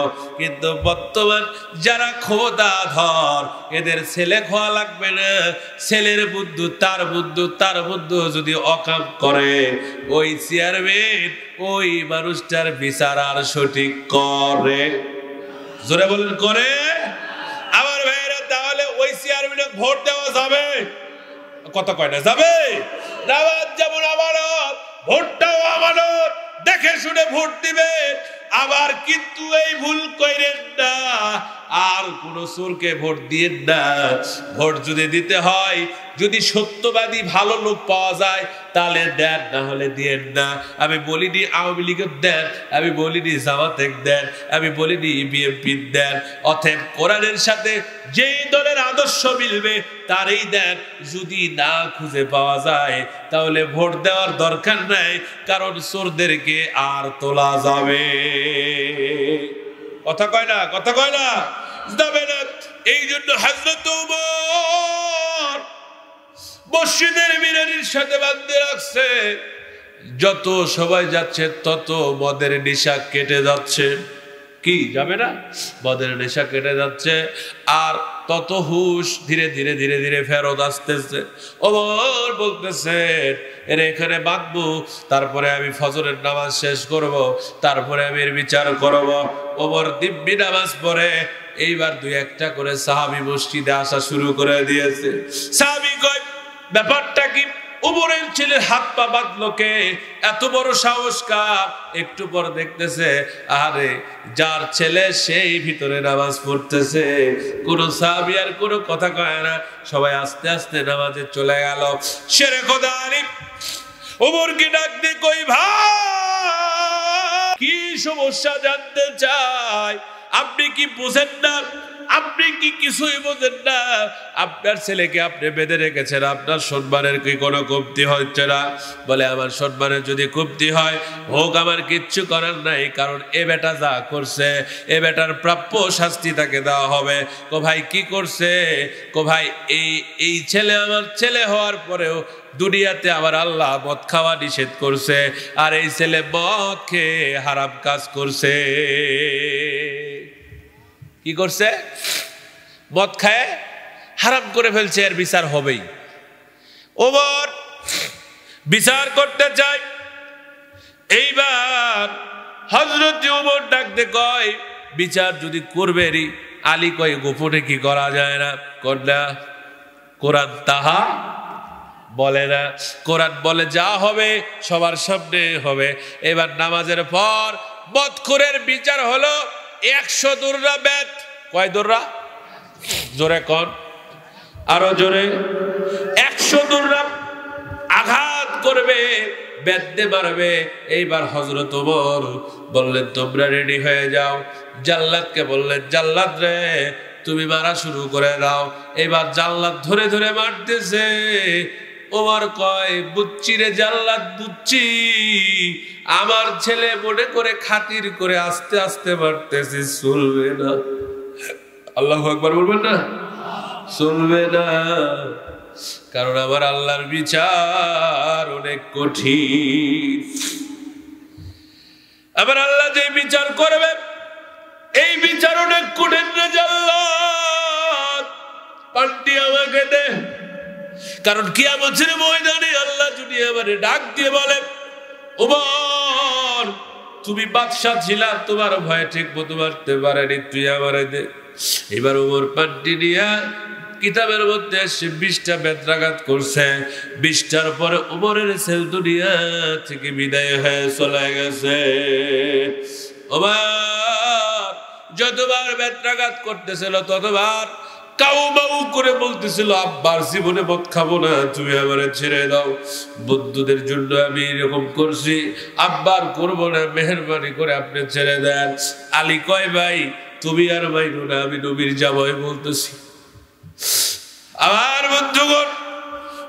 কিন্তু বর্তমান যারা ক্ষমতাধর, এদের ছেলে খোয়া লাগবে না। ছেলের বুদ্ধু তার বুদ্ধু, তার বুদ্ধু যদি অকাম করে, ওই চেয়ারম্যান ওই মানুষটার বিচার আর সঠিক করে। জোরে বলেন করে? আমার ভাইরা, তাহলে ওই চেয়ারম্যানে ভোট দেওয়া যাবে? কথা কয় না যাবে? নামাজ যেমন আমানত, ভোটটাও আমানত, দেখে শুনে ভোট দিবে। আবার কিন্তু এই ভুল কইরেন না, আর কোন চোরকে ভোট দিয়েন না। ভোট যদি দিতে হয়, যদি সত্যবাদী ভালো লোক পাওয়া যায় তাহলে দেন, না হলে দিয়েন না। আমি বলিনি আওয়ামী লীগের দেন, আমি বলিনি জামাতের দেন, আমি বলিনি বিএনপির দেন। অতএব কোরআনের সাথে যেই দলের আদর্শ মিলবে তারই দেন। যদি না খুঁজে পাওয়া যায় তাহলে ভোট দেওয়ার দরকার নাই, কারণ চোরদেরকে আর তোলা যাবে। কথা কয় না? কথা কয় না? যাবে না। এই জন্য হযরত ওমর মসজিদের মিনারের সাথে বাঁধতে রাখছে। যত সবাই যাচ্ছে তত মদের নেশা কেটে যাচ্ছে। কি যাবে না? মদের নেশা কেটে যাচ্ছে, আর তত হুশ ধীরে ধীরে ধীরে ধীরে ফেরত আসতেছে। ওমর বলতেছে, এর এখানে বাঁধবো, তারপরে আমি ফজরের নামাজ শেষ করব, তারপরে আমি এর বিচার করব। ওমর দিব্যি নামাজ পড়ে এইবার দুই একটা করে সাহাবী মসজিদে আসা শুরু করে দিয়েছে। সাহাবী কয়, ব্যাপারটা কি? ওমরের ছেলের হাত পা বাঁধলো কে? এত বড় সাহস কার? একটু পর দেখতেছে, আরে যার ছেলে সেই ভিতরে নামাজ পড়তেছে। কোন সাহাবী আর কোনো কথা কয় না, সবাই আস্তে আস্তে নামাজে চলে গেল। শেরে খোদা আলী ওমরকে ডাক দিয়ে কই, ভাই কি সমস্যা জানতে চাই? আপনি কি বোঝেন না? আপনি কি কিছুই বোঝেন না? আপনার ছেলেকে আপনি বেঁধে রেখেছেন, আপনার সম্মানের কি কোনো কমতি হচ্ছে না? বলে, আমার সম্মানের যদি কমতি হয় হোক, আমার কিচ্ছু করার নাই, কারণ এ বেটা যা করছে এ বেটার প্রাপ্য শাস্তি তাকে দেওয়া হবে। কো ভাই কি করছে? কো ভাই এই ছেলে আমার ছেলে হওয়ার পরেও দুনিয়াতে আবার আল্লাহ মদ খাওয়া নিষেধ করছে, আর এই ছেলে মদ খেয়ে হারাম কাজ করছে। কি করছে? মদ খায় হারাম করে ফেলছে, এর বিচার হবেই। ওমর বিচার করতে চায়। এইবার হযরত ওমর ডাকতে কয়, বিচার যদি করবে রি আলী কয়, গোপনে কি করা যায় না? কন্যা কোরআন তাহা বলে না। কোরআন বলে যা হবে সবার সামনে হবে। এবার নামাজের পর মদখোরের বিচার হলো 100 দুররা বেত। কয় দুররা? জোরে কোন, আরো জোরে। 100 দুররা আঘাত করবে, বেদে মারবে। এইবার হযরত ওমর বললেন, তোমরা রেডি হয়ে যাও। জাল্লাদকে বললেন, জাল্লাদ রে তুমি মারা শুরু করে দাও। এবার জাল্লাদ ধরে ধরে মারতেছে। ওমর কয়, বুচ্চি রে জাল্লাদ, বুচ্চি, আমার ছেলে মনে করে খাতির করে আস্তে আস্তে মারতেছে, চলবে না। আল্লাহু আকবার বলবেন না? চলবে না, কারণ আমার আল্লাহর বিচার অনেক কঠিন। আমার আল্লাহ যে বিচার করবে এই বিচার অনেক কঠিন রে জাল্লাদ। পান্ডি আমাকে দে, কারণ কিয়ামতের ময়দানে আল্লাহ যদি আমারে ডাক দিয়ে বলে, ওমর তুমি বাদশা ছিলা, তোমার ভয় ঠিক মতো মারতে পারেনি, তুই আমারে দে। এবার ওমর পান্টি নিয়া কিতাবের মধ্যে এসে 20টা বেত্রাঘাত করছে। 20টার পরে ওমরের ছেলে দুনিয়া থেকে বিদায় হয়ে চলে গেছে। ওমর যতবার বেত্রাঘাত করতেছিল ততবার কাউ বাউ করে বলতেছিল, আব্বার জীবনে মদ খাবো না, তুমি আমারে ছেড়ে দাও, বন্ধুদের জন্য আমি এরকম করছি, আব্বার করবো না, মেহেরবানি করে আপনি ছেড়ে দেন। আলী কয়, ভাই তুমি আর মাইনো না, আমি নবীর জামাই বলতেছি। আমার বন্ধুগণ,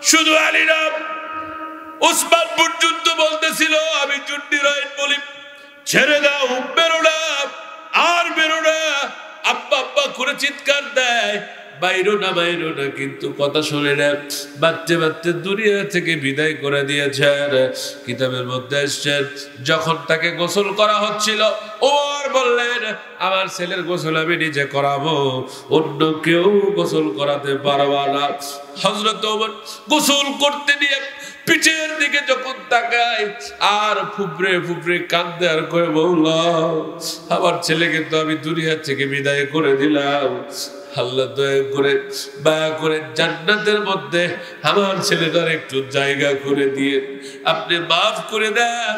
শুধু আলী না, ওসমান পর্যন্ত বলতেছিল, আমি চুন্ডির আইন বলি, ছেড়ে দাও, বেরো না, আর বেরো না। আব্বা আব্বা করে চিৎকার দেয়, বাইরো না বাইরো না, কিন্তু কথা শুনে না, বাচ্চা বাচ্চা দুনিয়া থেকে বিদায় করে দিয়েছেন। কিতাবের মধ্যে এসছেন, যখন তাকে গোসল করা হচ্ছিল, ওমর বললেন, আমার ছেলের গোসল আমি নিজে করাবো, অন্য কেউ গোসল করাতে পারবা না। হযরত ওমর গোসল করতে নিয়ে পিঠের দিকে যখন তাকায় আর ফুবরে ফুবরে কাঁদে আর কয়ে, বললা আমার ছেলেকে তো আমি দুনিয়া থেকে বিদায় করে দিলাম, আল্লাহ দয়া করে দয়া করে জান্নাতের মধ্যে আমার ছেলেটার একটু জায়গা করে দিয়ে আপনি মাফ করে দেন,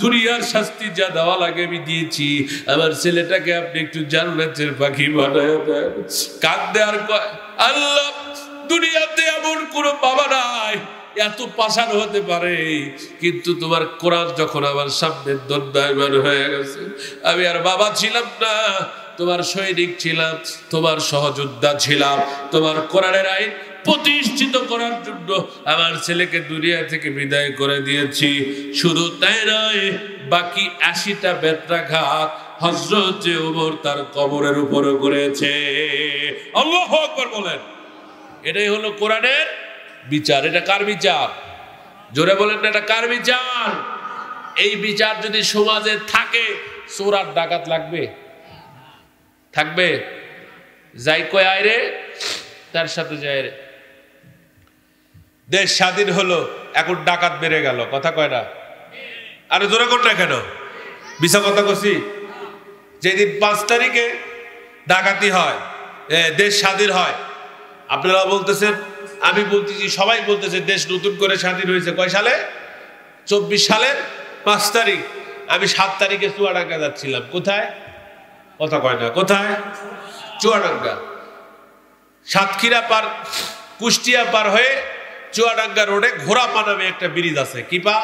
দুনিয়ার শাস্তি যা দেওয়া লাগে আমি দিয়েছি, আমার ছেলেটাকে আপনি একটু জান্নাতের পাখি বানায় দেন। কাঁদে আর কয়, আল্লাহ দুনিয়াতে এমন কোনো বাবা নাই এত পাষাণ হতে পারে, কিন্তু তোমার কোরআন যখন আমার সামনে দণ্ডায়মান হয়ে গেছে, আমি আর বাবা ছিলাম না, তোমার সৈনিক ছিলাম, তোমার সহযোদ্ধা ছিলাম, তোমার কোরআনের আইন প্রতিষ্ঠিত করার জন্য আমার ছেলেকে দুনিয়া থেকে বিদায় করে দিয়েছি। শুধু তাই নয়, বাকি 80টা বেত্রাঘাত হযরত ওমর তার কবরের উপরে করেছে। আল্লাহু আকবার বলেন। এটাই হলো কোরআনের বিচার। এটা কার বিচার? জোরে বলেন না, এটা কার বিচার? এই বিচার যদি সমাজে থাকে, চোর আর ডাকাত লাগবে? থাকবে? যাই কয় আয় রে, তার সাথে যায় রে। দেশ স্বাধীন হলো, এখন ডাকাত বেড়ে গেল, কথা কয় না? আরে জোরে কর না কেন? মিছা কথা কছি? যেদিন 5 তারিখে ডাকাতি হয়, দেশ স্বাধীন হয়, আপনারা বলতেছেন, আমি বলতেছি, সবাই বলতেছে দেশ নতুন করে স্বাধীন হয়েছে। কয় সালে? 24 সালের 5 তারিখ। আমি 7 তারিখে চুয়াডাঙ্গা যাচ্ছিলাম। কোথায়? কথা কয় না, কোথায়? চুয়াডাঙ্গা। সাতক্ষীরা পার, কুষ্টিয়া পার হয়ে চুয়াডাঙ্গা রোডে ঘোড়াপা নামে একটা ব্রিজ আছে। কি পা?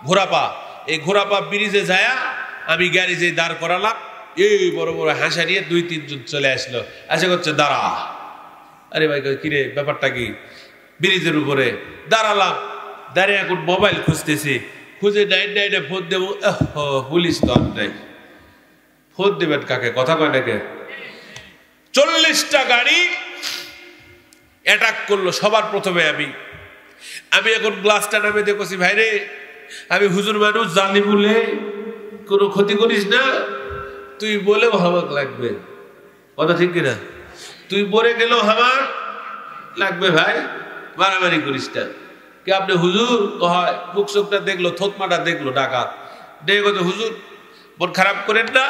ঘোড়াপা। এই ঘোড়াপা ব্রিজে যায় আমি গাড়ি যে দাঁড় করালাম, এই বড় বড় হাসা নিয়ে 2-3 জন চলে আসলো, এসে করছে দাঁড়া। আরে ভাই কিরে ব্যাপারটা কি? ব্রিজের উপরে দাঁড়ালাম, দাঁড়িয়ে এখন মোবাইল খুঁজতেছি, খুঁজে 999-এ ফোন দেবো, পুলিশ তো আর নাই। ফোন দেবেন কাকে? কথা কয় নাকি? 40টা গাড়ি অ্যাটাক করলো। সবার প্রথমে আমি এখন গ্লাসটা নামে দেখছি, ভাই রে আমি হুজুর মানুষ, জানি বলে কোনো ক্ষতি করিস না, তুই বলেও হামাক লাগবে। কথা ঠিক কিনা? তুই বলে গেলেও আমার লাগবে, ভাই মারামারি করিস না। কি আপনি হুজুর? হয় মুখ চোখটা দেখলো, থতমাটা দেখলো ডাকাত, দেখে কত হুজুর মন খারাপ করেন না,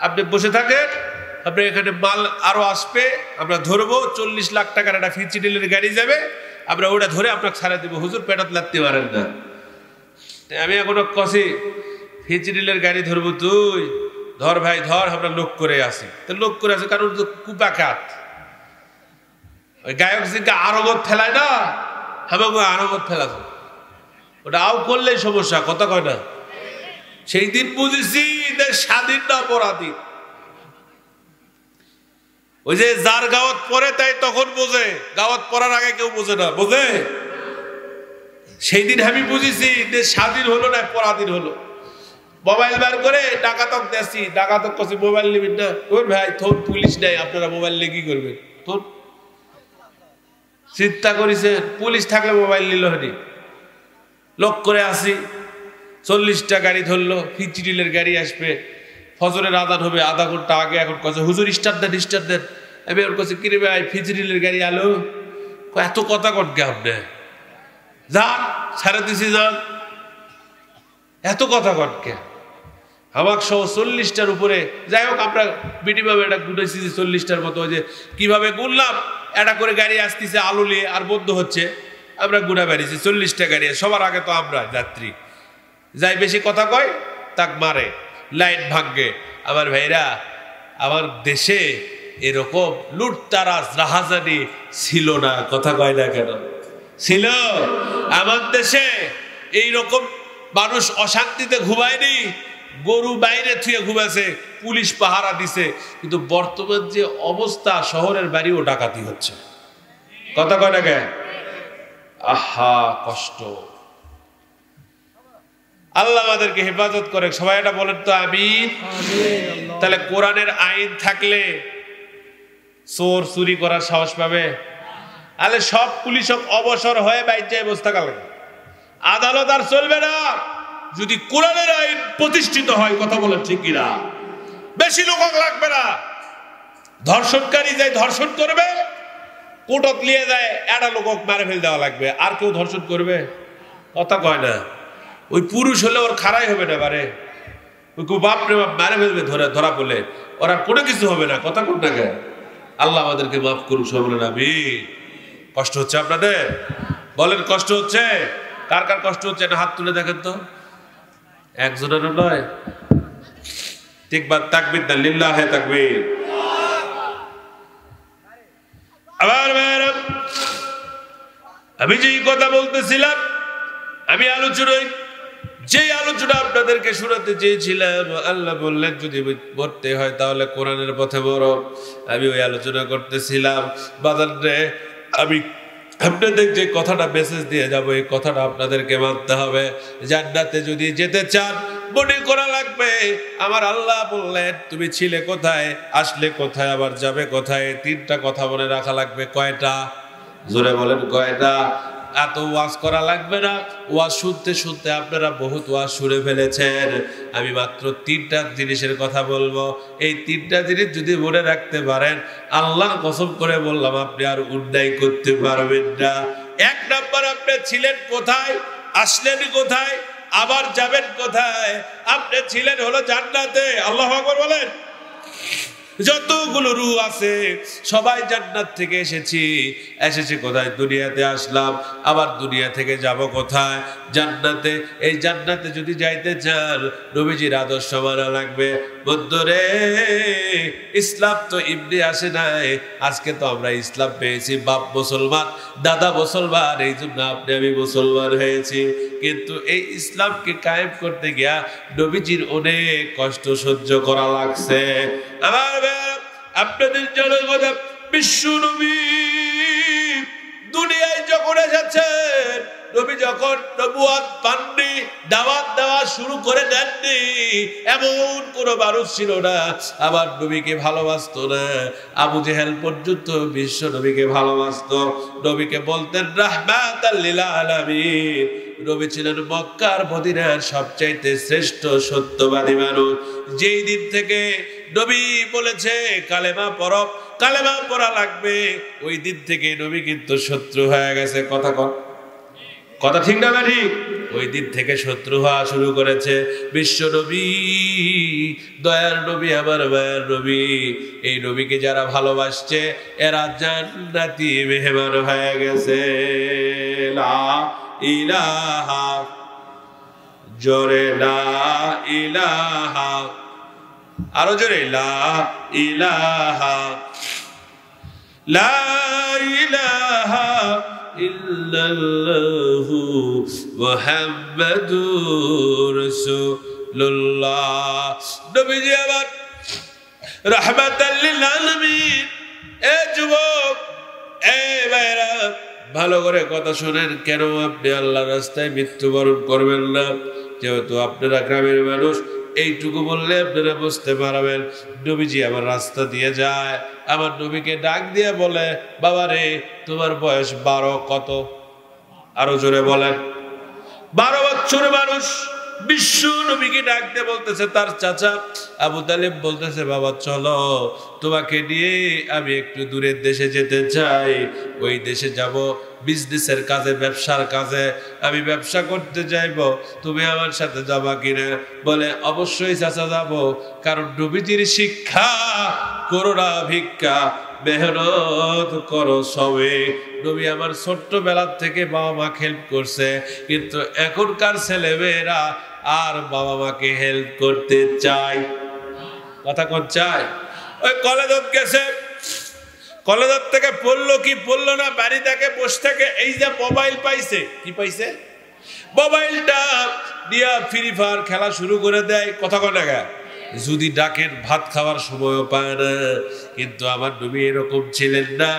আপনি বসে থাকেন, আপনি এখানে মাল আরো আসবে, আমরা ধরবো, 40 লাখ টাকার একটা ফিচিডিলের গাড়ি যাবে, আমরা ওটা ধরে আপনাকে ছাড়া দেবো, হুজুর পেটাত লাগতে পারেন না। আমি এখনো কষি, ফিচিডিলের গাড়ি ধরবো, তুই ধর ভাই ধর, আমরা লোক করে আসি। তো লোক করে আসি কারণ কুপাকাত, ওই গায়ক সিংকে আরগত ফেলায় না, আমাকে আরগত ফেলাছে, ওটা আও করলেই সমস্যা। কথা কয় না? সেই দিন বুঝেছি দেশ স্বাধীন না পরাধীন। ওই যে যার গাওয়াত পরে তাই তখন বোঝে, গাওয়াত পড়ার আগে কেউ বোঝে না। বোঝে? সেই দিন আমি বুঝেছি দেশ স্বাধীন হলো না পরাধীন হলো। মোবাইল বার করে ডাকাতক দেখছি, ডাকাতক কাছে মোবাইল নেবেন না, ওর ভাই থোর পুলিশ নেই, আপনারা মোবাইল নিয়ে কি করবেন? তোর চিন্তা করেছে, পুলিশ থাকলে মোবাইল নিল হনি। লোক করে আসি, 40টা গাড়ি ধরলো, ফিচিডিলের গাড়ি আসবে, ফজরের আদান হবে আধা ঘন্টা আগে। এখন কাছে হুজুর স্টার্ট দেন, স্টার্ট দেন। আমি ওর কাছে কিরে ভাই ফিচিডিলের গাড়ি আলো, এত কথা কটকে আপনি যান ছেড়ে দিছি যান, এত কথা কটকে আমাকে সহ 40টার উপরে। যাই হোক আমরা মিনিমাম এটা গুনেছি যে 40টার মতো। যে কিভাবে গুনলাম, এটা করে গাড়ি আসতেছে আলু নিয়ে আর বন্ধ হচ্ছে, আমরা গুনা বেরিয়েছি 40টা গাড়ি। সবার আগে তো আমরা যাত্রী, যাই বেশি কথা কয় তাক মারে, লাইন ভাঙ্গে। আমার ভাইরা, আমার দেশে এরকম লুটতারাজ রাহাজানি ছিল না, কথা কয় না কেন? ছিল আমার দেশে এইরকম মানুষ অশান্তিতে ঘুমায়নি, গরু বাইরে থুয়ে ঘুমাছে, পুলিশ পাহারা দিছে। কিন্তু বর্তমান যে অবস্থা, শহরের বাড়িও ডাকাতি হচ্ছে, কথা কয় না কেন? আহা কষ্ট। আল্লাহ আমাদেরকে হেফাজত করে, সবাই এটা বলেন তো আমিন। তাহলে কোরআনের আইন থাকলে চোর চুরি করার সাহস পাবে? আলে সব পুলিশ অবসর হয়ে বাইরে বসে থাকা লাগে, আদালত আর চলবে না যদি কোরআনের আইন প্রতিষ্ঠিত হয়। কথা বলেন ঠিক কিনা? বেশি লোক লাগবে না, ধর্ষণকারী যাই ধর্ষণ করবে, কোর্টত নিয়ে যায় একটা লোক মারে ফেলে দেওয়া লাগবে, আর কেউ ধর্ষণ করবে? কথা কয় না। ওই পুরুষ হলে ওর খারাই হবে না, বারে ওই বাপ রে বাপ মারে ফেলবে ধরা পড়লে, ওরা কোনো কিছু হবে না। কথা কোন না? আল্লাহ আমাদেরকে মাফ করুক, সব বলেন আমিন। কষ্ট হচ্ছে আপনাদের? বলেন কষ্ট হচ্ছে? কার কার কষ্ট হচ্ছে এটা হাত তুলে দেখেন তো, একজনেরও নয়। তাকবীর দেন, লিল্লাহে তাকবীর। আবার আমি যেই কথা বলতেছিলাম, আমি আলোচনায় যে আলোচনা আপনাদেরকে শোনাতে চেয়েছিলাম, আল্লাহ বললেন যদি পড়তে হয় তাহলে কোরআনের পথে বড়। আমি ওই আলোচনা করতেছিলাম। বাজারে আমি আপনাদের যে কথাটা মেসেজ দিয়ে যাব, এই কথাটা আপনাদেরকে মানতে হবে। জান্নাতে যদি যেতে চান, মনে করা লাগবে আমার আল্লাহ বললেন তুমি ছিলে কোথায়, আসলে কোথায়, আবার যাবে কোথায়। 3টা কথা মনে রাখা লাগবে। কয়টা? জোরে বলেন কয়টা? এত ওয়াজ করা লাগবে না, ওয়াজ শুনতে শুনতে আপনারা বহুত ওয়াজ শুনে ফেলেছেন। আমি মাত্র 3টা জিনিসের কথা বলবো। এই 3টা জিনিস যদি মনে রাখতে পারেন, আল্লাহর কসম করে বললাম আপনি আর অন্যায় করতে পারবেন না। 1 নাম্বার, আপনি ছিলেন কোথায়, আসলেন কোথায়, আবার যাবেন কোথায়? আপনি ছিলেন হলো জান্নাতে। আল্লাহু আকবার বলেন। যতগুলো রূহ আছে সবাই জান্নাত থেকে এসেছি কোথায়? দুনিয়াতে আসলাম, আবার দুনিয়া থেকে যাব কোথায়? জান্নাতে। এই জান্নাতে যদি যাইতে চান, নবীজির আদর্শ মানা লাগবে। বন্ধুরে, ইসলাম তো এমনি আসে নাই। আজকে তো আমরা ইসলাম পেয়েছি, বাপ মুসলমান, দাদা মুসলমান, এই জন্য আপনি আমি মুসলমান হয়েছি। কিন্তু এই ইসলামকে কায়েম করতে গিয়া নবীজির অনেক কষ্ট সহ্য করা লাগছে। আমার আপনাদের জানার কথা, বিশ্ব নবী দুনিয়ায় যখন এসেছেন, নবী যখন নবুয়ত পাননি, দাওয়াত দেওয়া শুরু করে দেননি, এমন কোন মানুষ ছিল না আবার নবীকে ভালোবাসতো না। আবু জেহেল পর্যন্ত বিশ্ব নবীকে ভালোবাসতো। নবীকে বলতেন রাহমাতাল লিল আলামিন। নবী ছিলেন মক্কার মদিনার সবচাইতে শ্রেষ্ঠ সত্যবাদী মানুষ। যেই দিন থেকে নবী বলেছে কালেমা পড়ো, কালেমা পড়া লাগবে, ওই দিন থেকে নবী কিন্তু শত্রু হয়ে গেছে। কথা ঠিক না ঠিক? ওই দিন থেকে শত্রু হওয়া শুরু করেছে। বিশ্ব নবী, দয়ার নবী, আমার মায়ের নবী, এই নবীকে যারা ভালোবাসছে এরা জান্নাতি মেহমান হয়ে গেছে। লা ইলাহা, জোরে লা ইলাহা, আরো জোরে লা ইলাহা, লা ইলাহা ইল্লাল্লাহু মুহাম্মাদুর রাসূলুল্লাহ। নবীজি আবার রাহমাতাল লিল আলামিন। এ যুবক, এ ভাইরা, ভালো করে কথা শুনেন। কেন আপনি আল্লাহর রাস্তায় মৃত্যুবরণ করবেন না? যেহেতু আপনারা গ্রামের মানুষ, এইটুকু বললে আপনারা বুঝতে পারবেন। নবীজি আমার রাস্তা দিয়ে যায়, আমার নবীকে ডাক দিয়ে বলে, বাবা রে তোমার বয়স 12। কত? আরো জোরে বলেন। 12 বছর মানুষ বিশ্ব নবীকে ডাকতে বলতেছে তার চাচা আবু তালেব বলতেছে বাবা চলো তোমাকে নিয়ে আমি একটু দূরের দেশে যেতে চাই, ওই দেশে যাব বিজনেসের কাজে, ব্যবসার কাজে, আমি ব্যবসা করতে চাইব, তুমি আমার সাথে যাবা কিনা? বলে অবশ্যই চাচা যাব, কারণ নবীজির শিক্ষা করো না ভিক্ষা, মেহনত করো সবে। নবী আমার ছোট্টবেলার থেকে বাবা মা হেল্প করছে, কিন্তু এখনকার ছেলেমেয়েরা আর বাবা মাকে হেল্প করতে চায়, কথা কোন চায়? ওই কলেজত গেছে, কলেজত থেকে পড়লো কি পড়লো না, বাড়ি থেকে বসে থেকে এই যে মোবাইল পাইছে, কি পাইছে? মোবাইলটা দিয়া ফ্রি ফায়ার খেলা শুরু করে দেয়, কথা কোন জায়গা? যদি ডাকেন ভাত খাওয়ার সময়ও পায় না। কিন্তু আমার নবী এরকম ছিলেন না।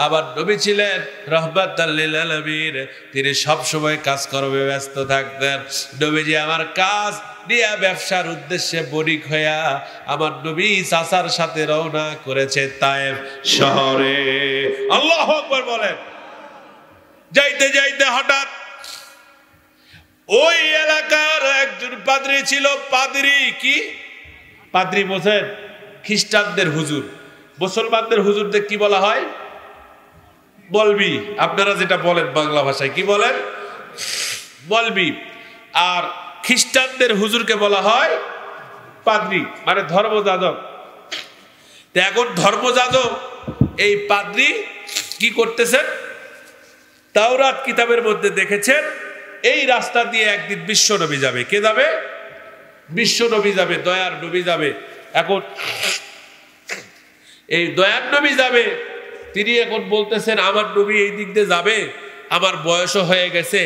আমার নবী ছিলেন রাহমাতাল লিল আলামিন, তিনি সব সময় কাজকর্মে ব্যস্ত থাকতেন। নবীজি আমার কাজ নিয়ে ব্যবসার উদ্দেশ্যে বণিক হইয়া আমার নবী চাচার সাথে রওনা করেছে তায়েফ শহরে। আল্লাহু আকবার বলেন। যাইতে যাইতে হঠাৎ ওই এলাকার একজন পাদ্রী ছিল। পাদ্রী কি? পাদ্রী বোঝেন? খ্রিস্টানদের হুজুর। মুসলমানদের হুজুরদের কি বলা হয়? মলবি। আপনারা যেটা বলেন বাংলা ভাষায় কি বলেন? মলবি। আর খ্রিস্টানদের হুজুরকে বলা হয় পাদ্রী, মানে ধর্মযাজক। তো এখন ধর্মযাজক এই পাদ্রী কি করতেছেন? তাওরাত কিতাবের মধ্যে দেখেছেন এই রাস্তা দিয়ে একদিন বিশ্ব নবী যাবে। কে যাবে? বিশ্ব নবী যাবে, দয়ার নবী যাবে। এখন এই দয়ার নবী যাবে, তিনি এখন বলতেছেন আমার নবী এই দিক দিয়ে যাবে, আমার বয়সও হয়ে গেছে,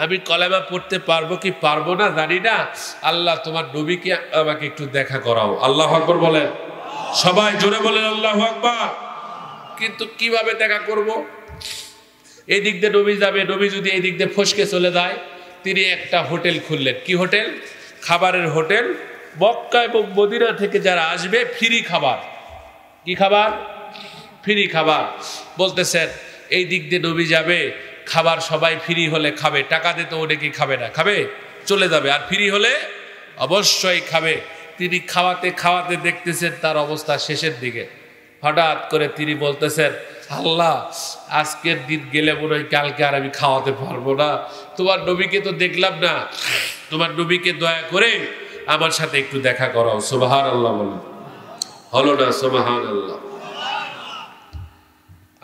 আমি কলেমা পড়তে পারবো কি পারবো না জানি না, আল্লাহ তোমার নবীকে আমাকে একটু দেখা করাও। আল্লাহু আকবার বলেন, সবাই জোরে বলেন আল্লাহু আকবার। কিন্তু কিভাবে দেখা করব? এই দিক দিয়ে নবী যাবে, নবী যদি এই দিক দিয়ে ফসকে চলে যায়, তিনি একটা হোটেল খুললেন। কি হোটেল? খাবারের হোটেল। মক্কা এবং মদিনা থেকে যারা আসবে ফ্রি খাবার। কি খাবার? ফ্রি খাবার। বলতেছেন এই দিক দিয়ে নবী যাবে, খাবার সবাই ফ্রি হলে খাবে, টাকা দিতে অনেকে খাবে না, খাবে চলে যাবে, আর ফ্রি হলে অবশ্যই খাবে। তিনি খাওয়াতে খাওয়াতে দেখতেছেন তার অবস্থা শেষের দিকে। হঠাৎ করে তিনি বলতেছেন আল্লাহ আজকের দিন গেলে মনে হয় কালকে আর আমি খাওয়াতে পারবো না, তোমার নবীকে তো দেখলাম না, তোমার নবীকে দয়া করে আমার সাথে একটু দেখা করাও। সুবহানাল্লাহ বলেন। হলো না? সুবহানাল্লাহ।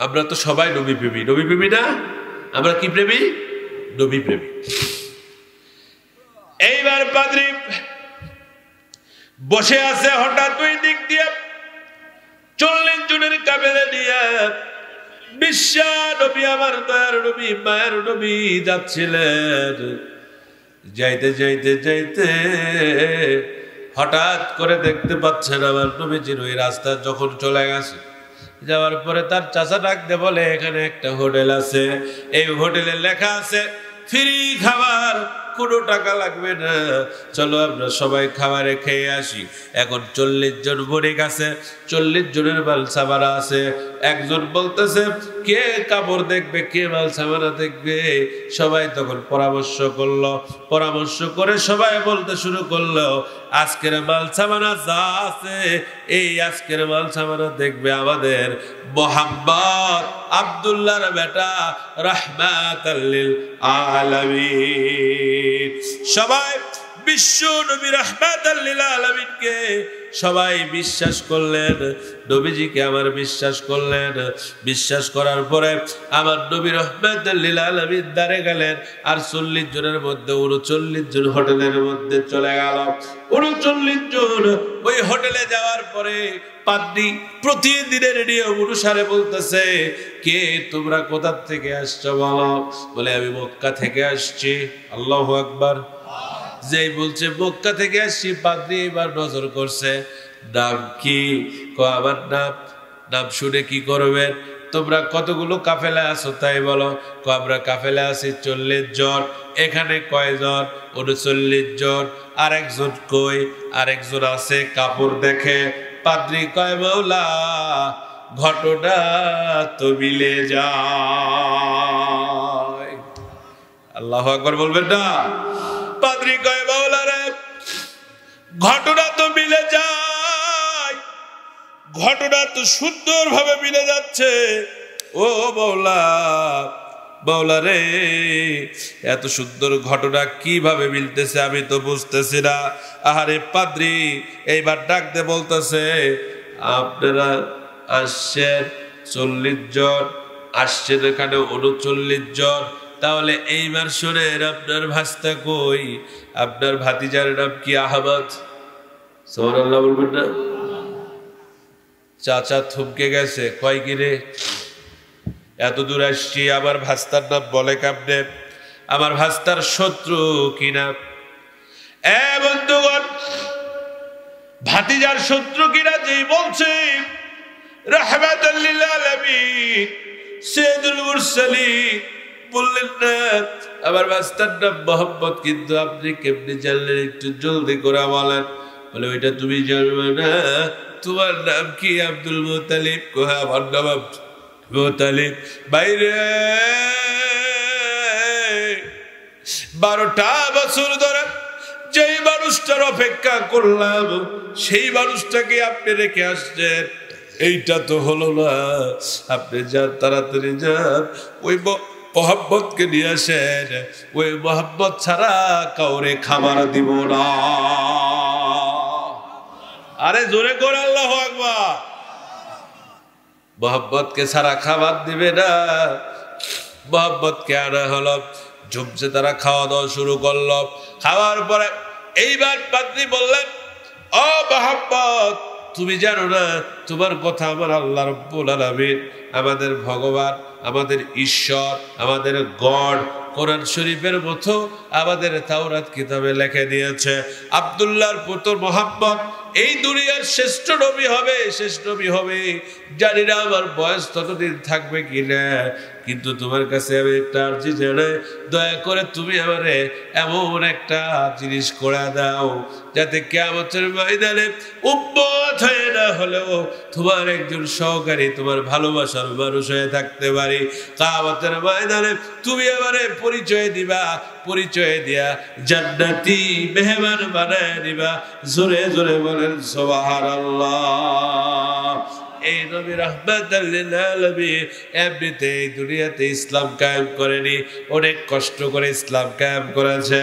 আমরা তো সবাই নবী প্রেমী। নবী প্রেমী না? আমরা কি প্রেমী? নবী প্রেমী। এইবার পাদ্রী বসে আছে, হঠাৎ ওই দিক দিয়ে 40 জনের কাফেলা নিয়ে বিশ্ব নবী আমার দয়ার নবী মায়ের নবী যাচ্ছিলেন। যাইতে যাইতে যাইতে হঠাৎ করে দেখতে পাচ্ছেন আমার নবীজির ওই রাস্তা যখন চলে গেছে, যাওয়ার পরে তার চাচা ডাকতে বলে এখানে একটা হোটেল আছে, এই হোটেলে লেখা আছে ফ্রি খাবার, কোনো টাকা লাগবে না, চলো আমরা সবাই খাবারে খেয়ে আসি। এখন 40 জন বণিক আছে, 40 জনের মাল সামানা আছে। একজন বলতেছে কে কাপড় দেখবে, কে মাল সামানা দেখবে। সবাই তখন পরামর্শ করলো, পরামর্শ করে সবাই বলতে শুরু করলো আজকের মাল সামানা যা আছে এই আজকের মাল সামানা দেখবে আমাদের মুহাম্মদ আব্দুল্লাহর বেটা রাহমাতাল লিল আলামিন। সবাই বিশ্ব নবী রাহমাতাল লিল আলামিনকে সবাই বিশ্বাস করলেন, নবীজিকে আমার বিশ্বাস করলেন। বিশ্বাস করার পরে আমার নবী রাহমাতাল লিল আলামিন দাঁড়ে গেলেন, আর 40 জনের মধ্যে 39 জন হোটেলের মধ্যে চলে গেল। 39 জন ওই হোটেলে যাওয়ার পরে পাদ্রী প্রতিদিনের নিয়ম অনুসারে বলতেছে কে তোমরা কোথা থেকে আসছো বলো। বলে আমি মক্কা থেকে আসছি। আল্লাহু আকবার। যেই বলছে মক্কা থেকে আসছি, পাদ্রী এবার নজর করছে নাম কি? আমার নাম। নাম শুনে কি করবেন? তোমরা কতগুলো কাফেলা আছো তাই বলো। আমরা কাফেলা আছি 40 জন। এখানে কয়জন? 39 জন। আরেকজন কই? আরেকজন আছে কাপড় দেখে। পাদ্রী কয় মাওলা ঘটনা তো মিলে যায়। আল্লাহু আকবার বলবেন না? পাদ্রী কয় মাওলা রে ঘটনা তো মিলে যায়, ঘটনা তো সুন্দরভাবে মিলে যাচ্ছে। ও মাওলা, মাওলা রে, এত সুন্দর ঘটনা কিভাবে মিলতেছে আমি তো বুঝতেছি না। আহারে পাদ্রী এইবার ডাকতে বলতেছে, আপনারা আসছেন 40 জন, আসছেন এখানে 39 জন, তাহলে এইবার শোনেন আপনার ভাস্তা কই, আপনার ভাতিজার নাম কি? আহমদ। সুবহানাল্লাহ বলবেন না? চাচা থমকে গেছে, কয় কি রে, এত দূর আসছি, আমার ভাস্তার নাম বলে কেমনে? আমার ভাস্তার শত্রু কিনা? বন্ধুগণ, ভাতিজার শত্রু কিনা যেই বলছে, রাহমাতুল লিল আলামিন সাইয়্যিদুল মুরসালিন বললেন না আমার ভাস্তার নাম মোহাম্মদ, কিন্তু আপনি কেমনে জানলেন? একটু জলদি করে বলেন। বলে ওইটা তুমি জানবে না, তোমার নাম কি? Abdul Muttalib. কোহা আমার নাম মুত্তালিব। বাইরে 12টা বছর ধরে যেই মানুষটার অপেক্ষা করলাম, সেই মানুষটাকে আপনি রেখে আসছেন, এইটা তো হলো না। আপনি যান, তাড়াতাড়ি যান, ওই মোহাম্মদকে নিয়ে আসেন, ওই মোহাম্মদ ছাড়া কাউরে খাবার দিব না। আরে জোরে করে আল্লাহু আকবার। মোহাম্মদকে ছাড়া খাবার দিবে না। মোহাম্মদকে আনা হলো, ঝুমছে তারা খাওয়া দাওয়া শুরু করলো। খাওয়ার পরে এইবার পাদ্রী বললেন, ও মোহাম্মদ, তুমি জানো না তোমার কথা আমার আল্লাহ রাব্বুল আলামিন, আমাদের ভগবান, আমাদের ঈশ্বর, আমাদের গড কোরআন শরীফের মতো আমাদের তাওরাত কিতাবে লিখে দিয়েছে, আব্দুল্লাহর পুত্র মোহাম্মদ এই দুনিয়ার শ্রেষ্ঠ নবী হবে, শেষ নবী হবে। জানি না আমার বয়স ততদিন থাকবে কিনা, কিন্তু তোমার কাছে আমি একটা আরজি জানাই, দয়া করে তুমি আমারে এমন একটা জিনিস করে দাও, যাতে কিয়ামতের ময়দানে উম্মত হয়ে না হলেও তোমার একজন সহকারী, তোমার ভালোবাসার মানুষ হয়ে থাকতে পারি। কিয়ামতের ময়দানে তুমি আমারে পরিচয় দিবা, পরিচয় দিয়া জান্নাতি মেহমান বানায় দিবা। জোরে জোরে বলেন সুবহানাল্লাহ। এই নবী রাহমাতাল লিল আলামিন এমনিতে এই দুনিয়াতে ইসলাম কায়েম করেনি, অনেক কষ্ট করে ইসলাম কায়েম করেছে।